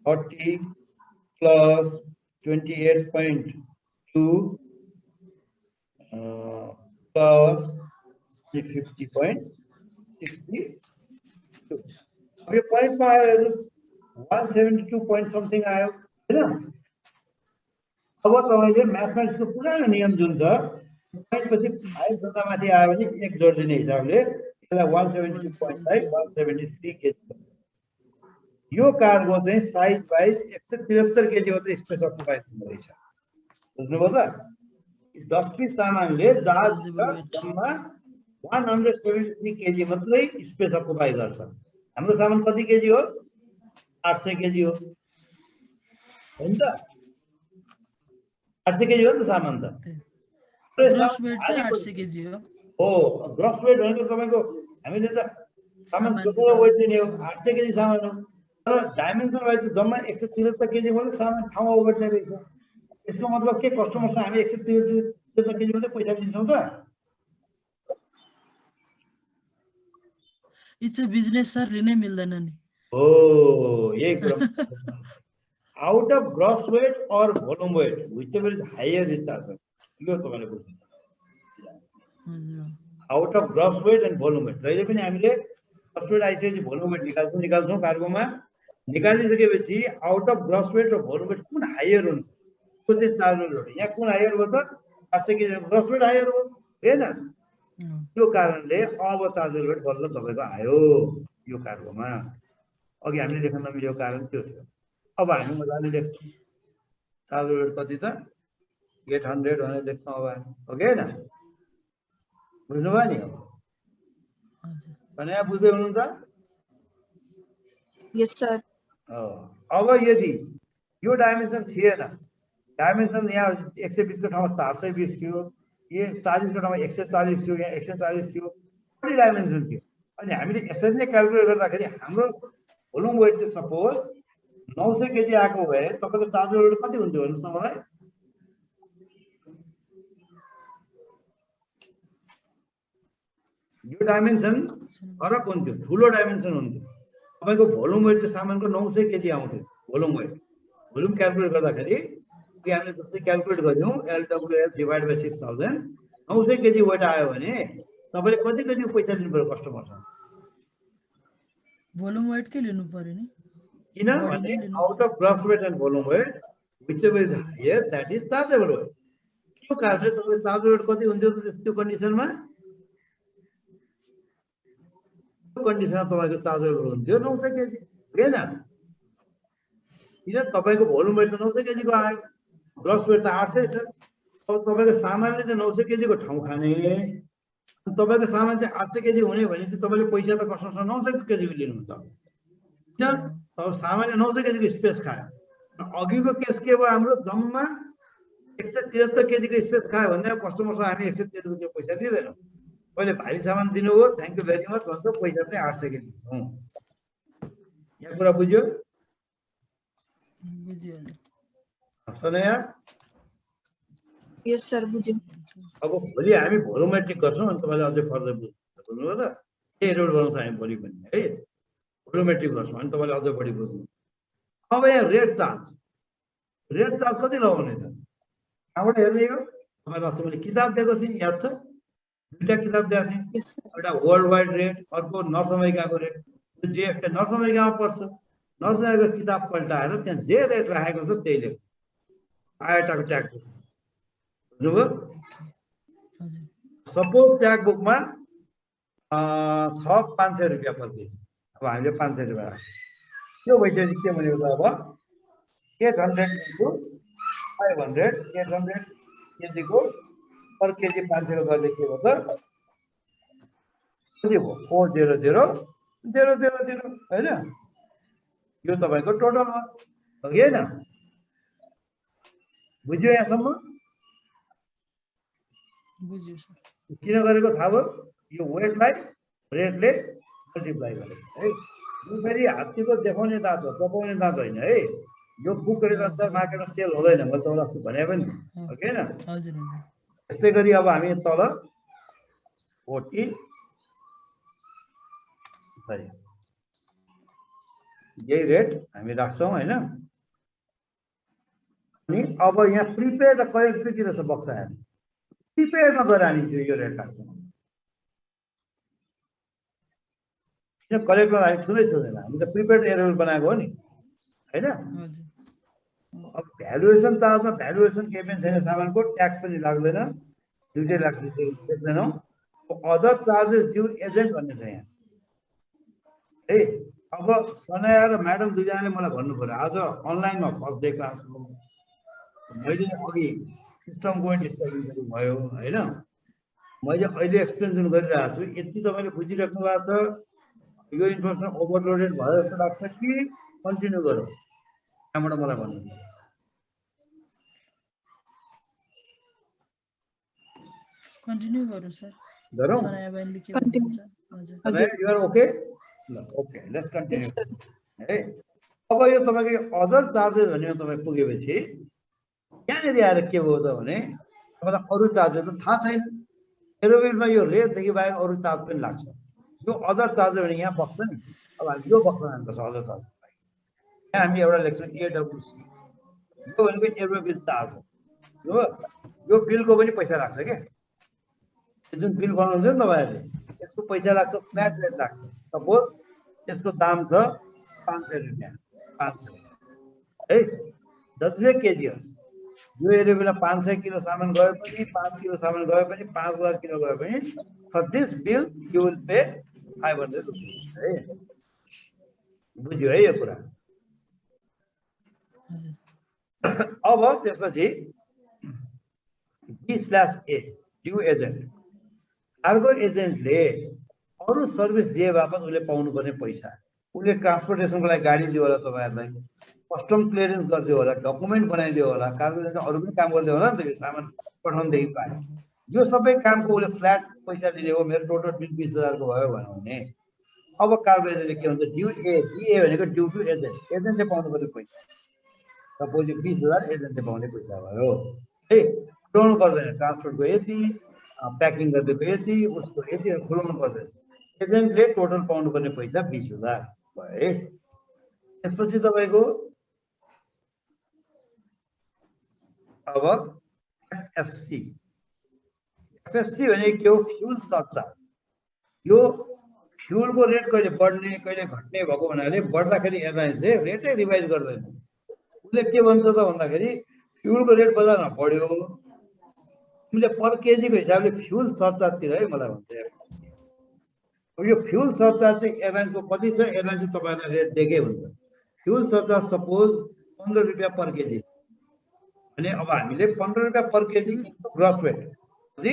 30 plus 28.2 plus 50.62 अब यो पोइन्ट मा आयो हेर्नुस् 172 point something आयो हैन अब तपाईले म्याथमेटिक्स को पुरानो नियम जुन छ पोइन्ट पछि 5 भन्दा माथि आयो भने एक जोड दिने हिसाबले यसलाई 172.5 173 केजी यो कार्गो चाहिँ साइज वाइज 173 केजी मात्र स्पेस अकुपाई हुँदै रहेछ बुझ्नुभयो त 10 पिस सामानले जम्मा 173 केजी मात्रै स्पेस अकुपाई गर्छ हाम्रो सामान कति केजी हो 800 केजी हो हैन त 800 केजी हो त सामान त ग्रस वेट चाहिँ 800 केजी हो ग्रस वेट भनेको तपाईको हामीले त सामान जोखेर वेट दिने हो 800 केजी सामान हो तर डाइमेन्सन वाइज जम्मा 173 केजी मात्रै सामान ठाउँमा ओगट्ने रहेछ यसको मतलब के कस्टमरसँग हामी 173 केजी मात्रै पैसा दिन्छौं त इट्स अ बिजनेस सर लिनै मिल्दैन नि हो यही कुरा आउट अफ ग्रस वेट और volume weight whichever is higher is charge यो तपाईले बुझ्नु out of gross weight and volume weight जहिले पनि हामीले ग्रस वेट आइसकेपछि भोल्युम वेट निकाल्छौं कार्गोमा निकालिसकेपछि आउट अफ ग्रस वेट र भोल्युम वेट कुन हायर हुन्छ त्यो चाहिँ चार्ज हो यहाँ कुन हायर हो त 800 केजी ग्रस वेट हायर हो हैन त्यो कारणले अब चार्ज वेट बल्ल तपाईको आयो यो कार्गोमा अघि हामीले लेख्न नमिलेको कारण त्यो थियो अब हामी मजाले लेख्छौं चार्ज वेट कति त 800 भनेर लेख्छौं अब हामी ओके हैन बुझ्नुभयो नि भने बुझ्दै हुनुहुन्छ Yes, sir. अब यदि यो डाइमेन्सन थिएन डाइमेन्सन यहाँ 120 को ठाउँमा 420 थियो यो 40 को ठाउँमा 140 थियो यहाँ 140 थियो कति डाइमेन्सन थियो अनि हामीले यसरी नै क्याल्कुलेट गर्दाखेरि हाम्रो भोल्युम वेट चाहिँ सपोज 900 केजी आएको भए तपाईको चार्ज वेट कति हुन्थ्यो भन्नुस् न मलाई यो डाइमेन्सन फरक हुन्थ्यो ठुलो डाइमेन्सन हुन्थ्यो तपाईको भोल्युम वेट चाहिँ सामानको 900 केजी आउँथ्यो भोल्युम वेट भोल्युम क्याल्कुलेट गर्दाखेरि हामीले जस्तै क्याल्कुलेट गर्यौं LWF divide by 6000 900 KG weight आयो भने तपाईले कति पैसा दिनु पर्यो कस्टमरसँग भोल्युम वेट के लिनु पर्यो नि किनभने out of gross weight and volume weight whichever is higher that is chargeable weight. त्यो कारणले तपाईको चार्ज वेट कति हुन्थ्यो त त्यो कन्डिसनमा तपाईको चार्ज वेट हुन्थ्यो 900 केजी हैन किन तपाईको भोल्युम वेट त 900 केजी को आयो ग्रस वेट त 800 छ अब तपाईको सामानले चाहिँ 900 केजी को ठाउँ खाने अनि तपाईको सामान चाहिँ 800 केजी हुने भने चाहिँ तपाईले पैसा त कस्टमरसँग 900 केजी को लिनुहुन्छ किन अब सामानले 900 केजी को स्पेस खायो अघिको केस के भयो हाम्रो जम्मा 173 केजी को स्पेस खायो भने कस्टमरसँग हामी 173 केजी पैसा दिदैनौं पहिले भारी सामान दिनु हो थ्यांक यू भेरी मच भन्छ पैसा चाहिँ 800 केजी दिन्छौं यहाँ कुरा बुझ्यो सनया यस सर बुझ्यो अब भोलि हामी भोल्युमेट्रिक गर्छौं अनि तपाईले अझै फर्दर बुझ्नु त के रोड बनाउँछ हामी भोलि पनि है भोल्युमेट्रिक गर्छौं अनि तपाईले अझै बढी बुझ्नु अब यहाँ रेट चार्ज कति लगाउने त कहाँबाट हेर्ने हो तपाईलाई अस्ति मैले किताब दिएको थिएँ याद छ दुईटा किताब दिएको थिएँ एउटा वर्ल्ड वाइड रेट अर्को नर्थ अमेरिकाको रेट जो जेएफके नर्थ अमेरिकामा पर्छ नर्थ अमेरिकाको किताब पल्टाएर त्यहाँ जे रेट राखेको छ त्यही लेख आयटाको ट्याग बुक बुझ्नुभयो सपोज ट्याग बुकमा छ 500 रुपैयाँ पर केजी अब हामीले 500 रुपैयाँ त्यो भइसकेपछि के भनेको त अब 800 into 500 800 केजी को पर केजी 500 को गर्दै के हो त कति हो 400000 हैन यो तपाईको टोटल हो कि हैन बुझ्यो यहाँसम्म बुझ्यो सर किन गरेको थाहा भयो यो वेटलाई रेटले मल्टिप्लाई गरेको है यो फेरि हात्तीको देखाउने दाँत हो चपाउने दाँत होइन है यो बुक गरेर त मार्केटमा सेल हुँदैन मैले तपाईँलाई अस्ति भने पनि हो कि हैन हजुर त्यस्तै गरी अब हामी तल 40 सरी यही रेट हामी राख्छौं हैन अनि अब यहाँ प्रिपेड र करेक्ट के रहेछ बक्सा हेर्नु प्रिपेडमा गएर हामी यो रेट राख्छौं किन करेक्टमा हामी छुँदैन हामी त प्रिपेड एरेबल बनाएको हो नि हैन अब भ्यालुएसन चार्जमा भ्यालुएसन केही पनि छैन सामानको ट्याक्स पनि लाग्दैन दुईटै लाग्दैनौँ अदर चार्जेस ड्यू एजेन्ट भन्ने छ यहाँ है अब सनया र म्याडम दुईजनाले मलाई भन्नु पर्यो आज अनलाइनमा फर्स्ट डे क्लास हो मैले अघि सिस्टमको स्टडी भयो हैन मैले अहिले एक्सप्लेनेसन गरिरहेको छु यति तपाईले बुझिराख्नु भएको छ यो इन्फर्मेसन ओभरलोडेड भयो जस्तो लाग्छ कि कन्टिन्यू गरौँ त्यहाँबाट मलाई भन्नु कन्टिन्यू गरौँ सर गरौँ सनया बहिनीले के भन्नुहुन्छ हजुर यु आर ओके ल ओके लेट्स कन्टिन्यू है अब यो तपाईको अदर चार्जेस भन्ने तपाई पुगेपछि यहाँनिर आएर के भयो त भने तपाईलाई अरु चार्जेस त थाहा छैन एरोबिलमा यो रेट देखि बाहेक अरु चार्ज पनि लाग्छ यो अदर चार्ज भने यहाँ बक्छ नि अब हामी यो बक्न जानुपर्छ अदर चार्ज यहाँ हामी एउटा लेख्छौँ एडब्ल्युसी यो भनेको एरोबिल चार्ज हो यो बिलको पनि पैसा लाग्छ के जुन बिल बनाउनुहुन्छ नि तपाईहरुले यसको पैसा लाग्छ फ्ल्याट रेट लाग्छ सपोज यसको दाम छ 500 रुपैयाँ 500 है 10 केजी हो यो एरोबिलमा 500 किलो सामान गए पनि 5 किलो सामान गए पनि 5000 किलो गए पनि for this bill you will pay 500 रुपैयाँ है बुझ्यो है यो कुरा अब त्यसपछि B/A ड्यू एजेन्ट कार्गो एजेन्टले अरु सर्भिस दिए बापत उले पाउनु पर्ने पैसा उले ट्रान्सपोर्टेसनको लागि गाडी दियो होला तपाईहरुलाई कस्टम क्लियरेन्स गर्दियो होला डकुमेन्ट बनाइदियो होला कार्गो एजेन्टले अरु पनि काम गर्दियो होला नि त यो सामान पठाउनदेखि पाए यो सबै कामको उले फ्ल्याट पैसा दिने हो मेरो टोटल बिल 20000 को भयो भने अब कार्गो एजेन्टले के भन्छ ड्यू ए भनेको ड्यू टु एजेन्ट एजेन्टले पाउनु पर्ने पैसा सपोज 20000 एजेन्टले पाउने पैसा भयो है खुलाउनु पर्दैन ट्रान्सपोर्टको यति प्याकिङ गर्दिएको यति उसको यति खुलाउनु पर्दैन एजेन्टले टोटल पाउनु पर्ने पैसा 20000 भयो है त्यसपछि तपाईको अब एफएससी भने के हो फ्युल सरचार्ज यो फ्युलको रेट कहिले बढ्ने कहिले घट्ने भएको हुनाले बढ्दाखेरि एयरलाइन्सले रेटै रिभाइज गर्दैन। उसले के भन्छ त भन्दाखेरि फ्युलको रेट बजारमा बढ्यो, तिमीले पर केजीको हिसाबले फ्युल सरचार्ज तिर है मलाई भन्छ। अब यो फ्युल सरचार्ज चाहिँ एयरलाइन्सको कति छ, एयरलाइन्सले तपाईँलाई रेट दिएकै हुन्छ। फ्युल सरचार्ज सपोज 15 रुपियाँ पर केजी भने अब हामीले 15 रुपियाँ पर केजी इन्टु ग्रस वेट, जी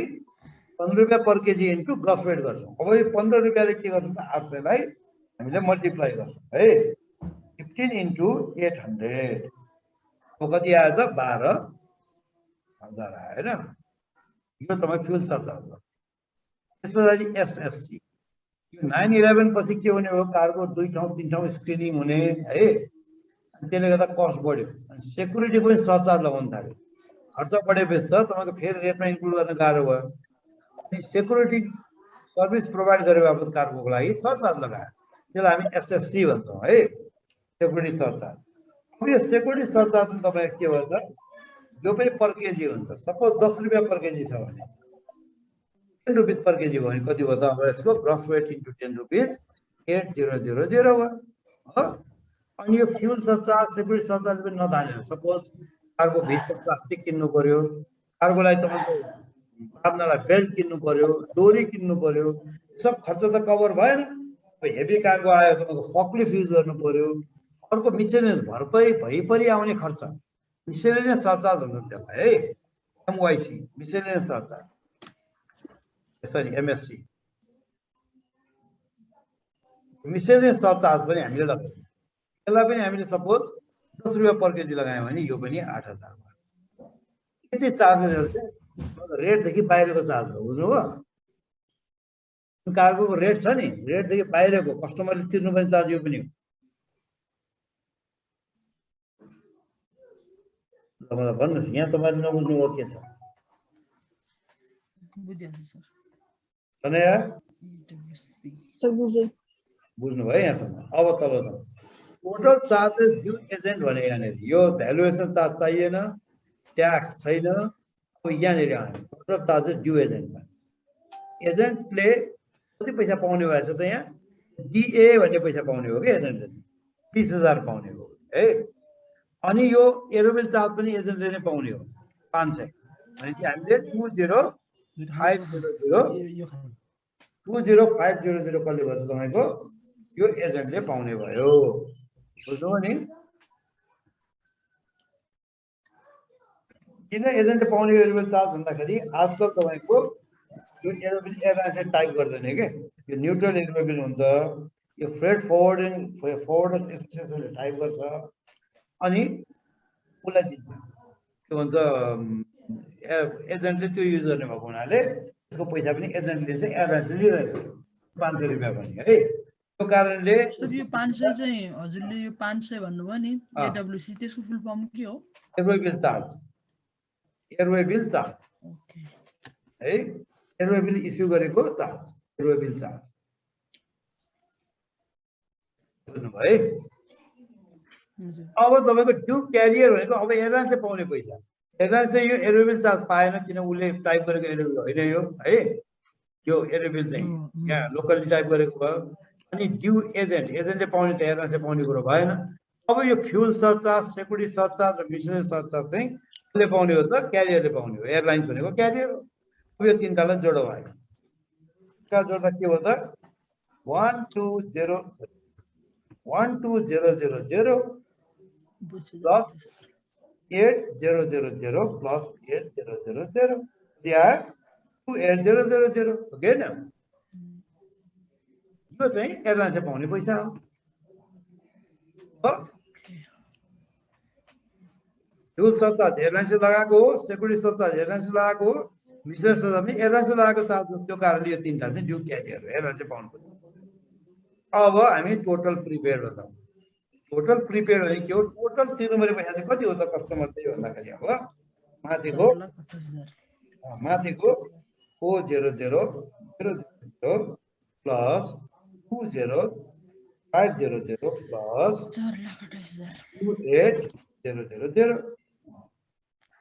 15 रुपियाँ पर केजी इन्टु ग्रस वेट गर्छौँ। अब यो 15 रुपियाँले के गर्छौँ त 800 लाई हामीले मल्टिप्लाई गर्छौँ है, 15 इन्टु 800 अब कति आयो त 12,000 आयो होइन। यो तपाईँ फ्युल सरचार्ज हो। त्यस पछाडि एसएससी, यो 9/11 पछि के हुने हो, कारको 2 ठाउँ 3 ठाउँ स्क्रिनिङ हुने है, त्यसले गर्दा कस्ट बढ्यो। सेक्युरिटी पनि सरचार्ज लगाउनु थाल्यो। खर्च बढेपछि त तपाईँको फेरि रेटमा इन्क्लुड गर्न गाह्रो भयो। अनि सेक्युरिटी सर्भिस प्रोभाइड गरे बापत कारको लागि सरचार्ज लगायो, त्यसलाई हामी एसएससी भन्छौँ है, सेक्युरिटी सरचार्ज। अब यो सेक्युरिटी सरचार्ज तपाईँको के भयो त, जो पनि पर केजी हुन्छ। सपोज 10 रुपियाँ पर केजी छ भने 10 रुपिस पर केजी भयो भने कति भयो त, अब यसको ग्रस वेट इन्टु 10 रुपिस 8000 भयो। अनि यो फ्युल सरचार्ज सेक्युरिटी सरचार्ज पनि नथालेन। सपोज कारको भित्र प्लास्टिक किन्नु पर्यो, कारको लागि तपाईँको बाँध्नलाई बेल्ट किन्नु पर्यो, डोरी किन्नु पर्यो, सब खर्च त कभर भएन। अब हेभी कारको आयो तपाईँको फकलिफ्ट युज गर्नु पर्यो, अर्को मिसेलेनियस भरपाई भइपरि आउने खर्च मिसेलेनियस सरचार्ज भन्छ त्यसलाई है, MYC miscellaneous surcharge, sorry MSC miscellaneous surcharge पनि हामीले लगाउँछौँ। यसलाई पनि हामीले सपोज 10 रुपियाँ पर केजी लगायौँ भने यो पनि 8,000 भयो। यति चार्जेसहरू चाहिँ रेटदेखि बाहिरको चार्ज हो, बुझ्नुभयो। कारगो रेट छ नि, रेटदेखि बाहिरको कस्टमरले तिर्नुपर्ने चार्ज यो पनि हो। मलाई भन्नुहोस् यहाँ तपाईँले नबुझ्नु हो के छ? सर बुझे बुझ्नु भयो यहाँसम्म? अब तल टोटल चार्जेस ड्यू एजेन्ट भने यहाँनिर यो भ्यालुएसन चार्ज चाहिएन, ट्याक्स छैन। अब यहाँनिर आयो टोटल चार्जेस ड्यू एजेन्टमा। एजेन्टले कति पैसा पाउने भएछ त यहाँ, डिए भन्ने पैसा पाउने हो कि एजेन्टले 30,000 पाउने हो है। अनि यो एरोबिल चार्ज पनि एजेन्टले नै पाउने हो 500 भनेपछि हामीले 20500 कसले गर्छ तपाईँको यो एजेन्टले पाउने भयो, बुझ्नुभयो नि। किन एजेन्टले पाउने एरोबिल चार्ज भन्दाखेरि आजकल तपाईँको यो एरोबिल एयरलाइन्सले टाइप गर्दैन के, यो न्युट्रल एरोबिल हुन्छ, यो फ्रेट फरवर्डर्स एसोसिएसनले टाइप गर्छ अनि उसलाई दिन्छ। के भन्छ एजेन्टले त्यो युज गर्ने भएको हुनाले त्यसको पैसा पनि एजेन्टले चाहिँ एयरलाइन्सले लिँदैन 500 रुपियाँ पनि है। त्यो कारणले यो 500 चाहिँ हजुरले यो 500 भन्नुभयो नि एडब्ल्युसी, त्यसको फुल फर्म के हो? Airway bill charge, airway bill charge है, एयरवे बिल इस्यु गरेको चार्ज, एयरवे बिल चार्ज, बुझ्नुभयो है। अब तपाईँको ड्यू क्यारियर भनेको अब एयरलाइन्सले पाउने पैसा, एयरलाइन्सले यो एयरवे बिल चार्ज पाएन किन उसले टाइप गरेको एयरवे बिल होइन यो है, यो एयरवे बिल चाहिँ यहाँ लोकली टाइप गरेको भयो। अनि ड्यू एजेन्टले पाउने त एयरलाइन्सले पाउने कुरो भएन। अब यो फ्युल सरचार्ज, सेक्युरिटी सरचार्ज र मिसलेनियस सरचार्ज चाहिँ कसले पाउने हो त, क्यारियरले पाउने हो। एयरलाइन्स भनेको क्यारियर हो। अब यो तिनटालाई जोडो भयो, जोड्दा के हो त 12000 प्लस 8000 प्लस 8000 त्यहाँ 28000 हो कि होइन। यो चाहिँ एयरलाइन्सले पाउने पैसा हो। फ्युल सरचार्ज एयरलाइन्सले लगाएको हो, सेक्युरिटी सरचार्ज एयरलाइन्सले लगाएको हो, मिसलेनियस सरचार्ज पनि एयरलाइन्सले लगाएको चार्ज हो। त्यो कारणले यो तिनटा चाहिँ ड्यू क्यारियर हो, एयरलाइन्सले पाउनु पर्छ। अब हामी टोटल प्रिपेड बताउँ। टोटल प्रिपेड भने के हो, टोटल तिर्नुपर्ने पैसा चाहिँ कति हो त कस्टमर चाहिँ भन्दाखेरि अब माथिको 400000 प्लस 20500 प्लस 28000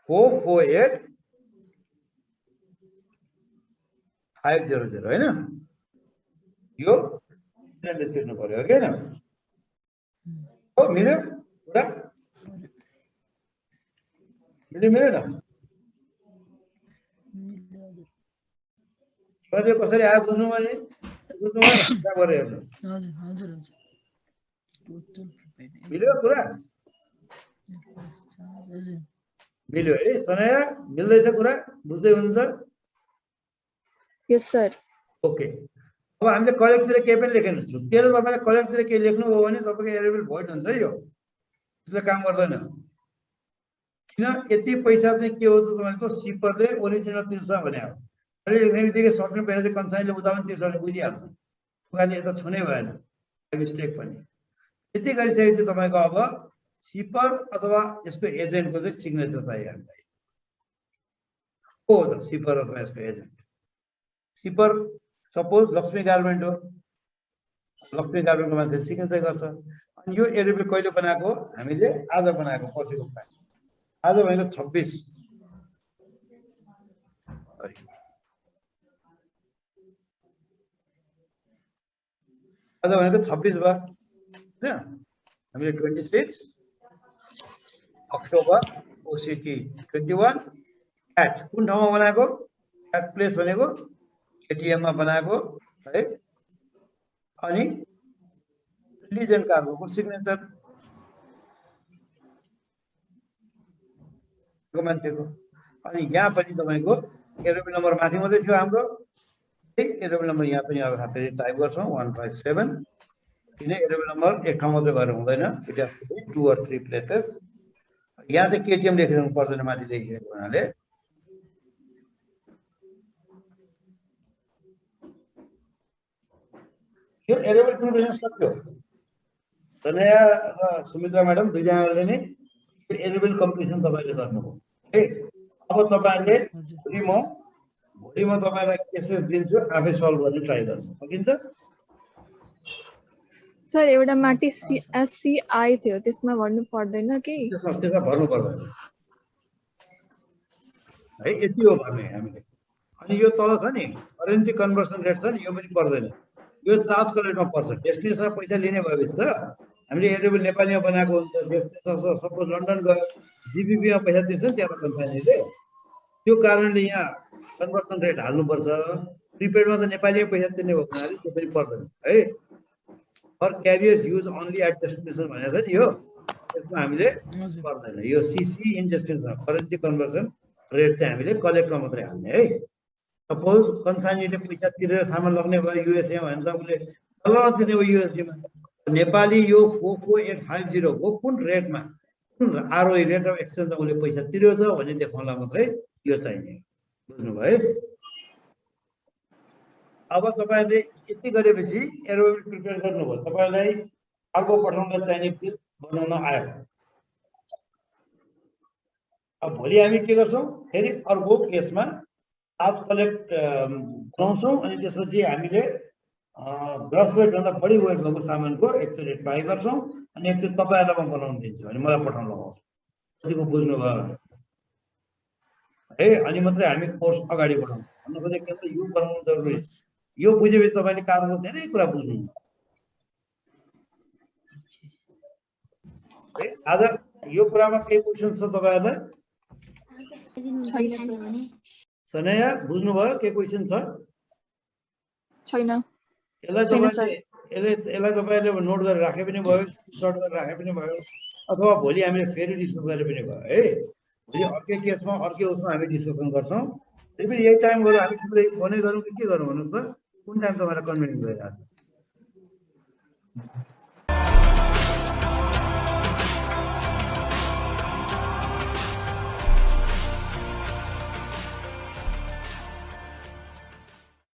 448,500 होइन। यो इन्जिनियरले तिर्नु पर्यो हो कि हो मिल्यो कुरा मिल्यो न सर कसरी आयो बुझ्नु भने क्या गरे हेर्नु हजुर हजुर हजुर टोटल प्रिपेड मिल्यो कुरा हजुर मिल्यो है सनया मिल्दैछ कुरा बुझ्दै हुनुहुन्छ यस सर ओके अब हामीले कलेक्टतिर केही पनि लेखेन झुक्किएर तपाईँले कलेक्टतिर केही लेख्नु हो भने तपाईँको एरिबल भोइड हुन्छ है यो त्यसले काम गर्दैन किन यति पैसा चाहिँ के हो त तपाईँको सिपरले ओरिजिनल तिर्छ भने हो अहिले लेख्ने बित्तिकै सक्ने पैसा चाहिँ कन्साइनले उता पनि तिर्छ भने बुझिहाल्छ उहाँले यता छुनै भएन मिस्टेक पनि यति गरिसकेपछि तपाईँको अब सिपर अथवा यसको एजेन्टको चाहिँ सिग्नेचर चाहियो हामीलाई को हो त सिपर अथवा यसको agent sipper suppose Lakshmi garment हो लक्ष्मी गार्मेन्टको मान्छेले सिग्नेचर गर्छ अनि यो एरिबल कहिले बनाएको हामीले आज बनाएको पर्सिको आज भनेको 26 आज भनेको 26 भयो हैन हामीले 26 अक्टोबर ओसिटी 21 एट कुन ठाउँमा बनाएको एट प्लेस भनेको एटीएम मा बनाएको है अनि लिजेन्ड कार्गोको सिग्नेचर को मान्छेको अनि यहाँ पनि तपाईको एरोबी नम्बर माथि मात्रै थियो हाम्रो एरोबी नम्बर यहाँ पनि अब फेरि टाइप गर्छौं 157 किन एरोबी नम्बर एक ठाउँमा चाहिँ गरेर हुँदैन it has to be 2 or 3 places यहाँ चाहिँ केटीएम लेखिदिनु पर्दैन माथि लेखिएको हुनाले यो एरोबल प्रिपरेसन सक्यो तनया र सुमित्रा म्याडम दुईजनाले नै यो एरोबल कम्पिटिसन तपाईले गर्नुभयो है अब तपाईले भोलि म तपाईलाई केसेस दिन्छु आफै सल्भ गर्ने ट्राई गर्नु सकिन्छ सर एउटा माथि एससीआई थियो त्यसमा भर्नु पर्दैन के त्यसमा भर्नु पर्दैन है यति हो भन्ने हामीले अनि यो तल छ नि करेन्सी कन्भर्सन रेट छ नि यो पनि पर्दैन यो ताज कलेजमा पर्छ डेस्टिनेसनमा पैसा लिने भएपछि त हामीले एरोबल नेपालीमा बनाएको हुन्छ डेस्टिनेसन सपोज लन्डन गयो जीबीपीमा पैसा तिर्छ नि त्यहाँ कम्पनीले त्यो कारणले यहाँ कन्भर्सन रेट हाल्नुपर्छ प्रिपेडमा त नेपालीमा पैसा तिर्ने भएको हुनाले त्यो पनि पर्दैन है for carriers use only at destination भनेको छ नि यो त्यसमा हामीले पर्दैन यो CC in destination currency conversion rate चाहिँ हामीले कलेक्टमा मात्रै हाल्ने है सपोज कन्साइनीले पैसा तिरेर सामान लग्ने भयो युएसए भने त उसले डलर तिर्ने भयो युएसडीमा नेपाली यो 44850 को कुन रेटमा कुन आरओई रेट अफ एक्सचेन्जमा उसले पैसा तिर्यो त भन्ने देखाउनलाई मात्रै यो चाहिने बुझ्नुभयो अब तपाईहरुले यति गरेपछि एरोबल प्रिपेयर गर्नुभयो तपाईलाई अर्को पठाउनलाई चाहिने बिल बनाउन आयो अब भोलि हामी के गर्छौं फेरि अर्को केसमा आज कलेक्ट बनाउँछौं अनि त्यसपछि हामीले ग्रस वेट भन्दा बढी वेट भएको सामानको एकचोटि ट्राई गर्छौं अनि एकचोटि तपाईहरुलाई म बनाउन दिन्छु अनि मलाई पठाउन लगाउँछु कतिको बुझ्नुभयो है अनि मात्रै हामी कोर्स अगाडि बढाउँछौँ भन्नु खोजेको के त यो बनाउनु जरुरी यो बुझेपछि तपाईले कार्डको धेरै कुरा बुझ्नु है आज यो कुरामा के क्वेशन छ तपाईहरुलाई सनया बुझ्नुभयो के क्वेशन छ छैन यसलाई तपाईले नोट गरेर राखे पनि भयो सर्ट गरेर राखे पनि भयो अथवा भोलि हामीले फेरि डिस्कस गरे पनि भयो है भोलि अर्कै केसमा अर्कै उसमा हामी डिस्कसन गर्छौं फेरि यही टाइम गरौँ हामी फोनै गरौँ कि के गरौँ भन्नुस् त कुन टाइम तपाईलाई कन्भिनियन्ट भइरहेछ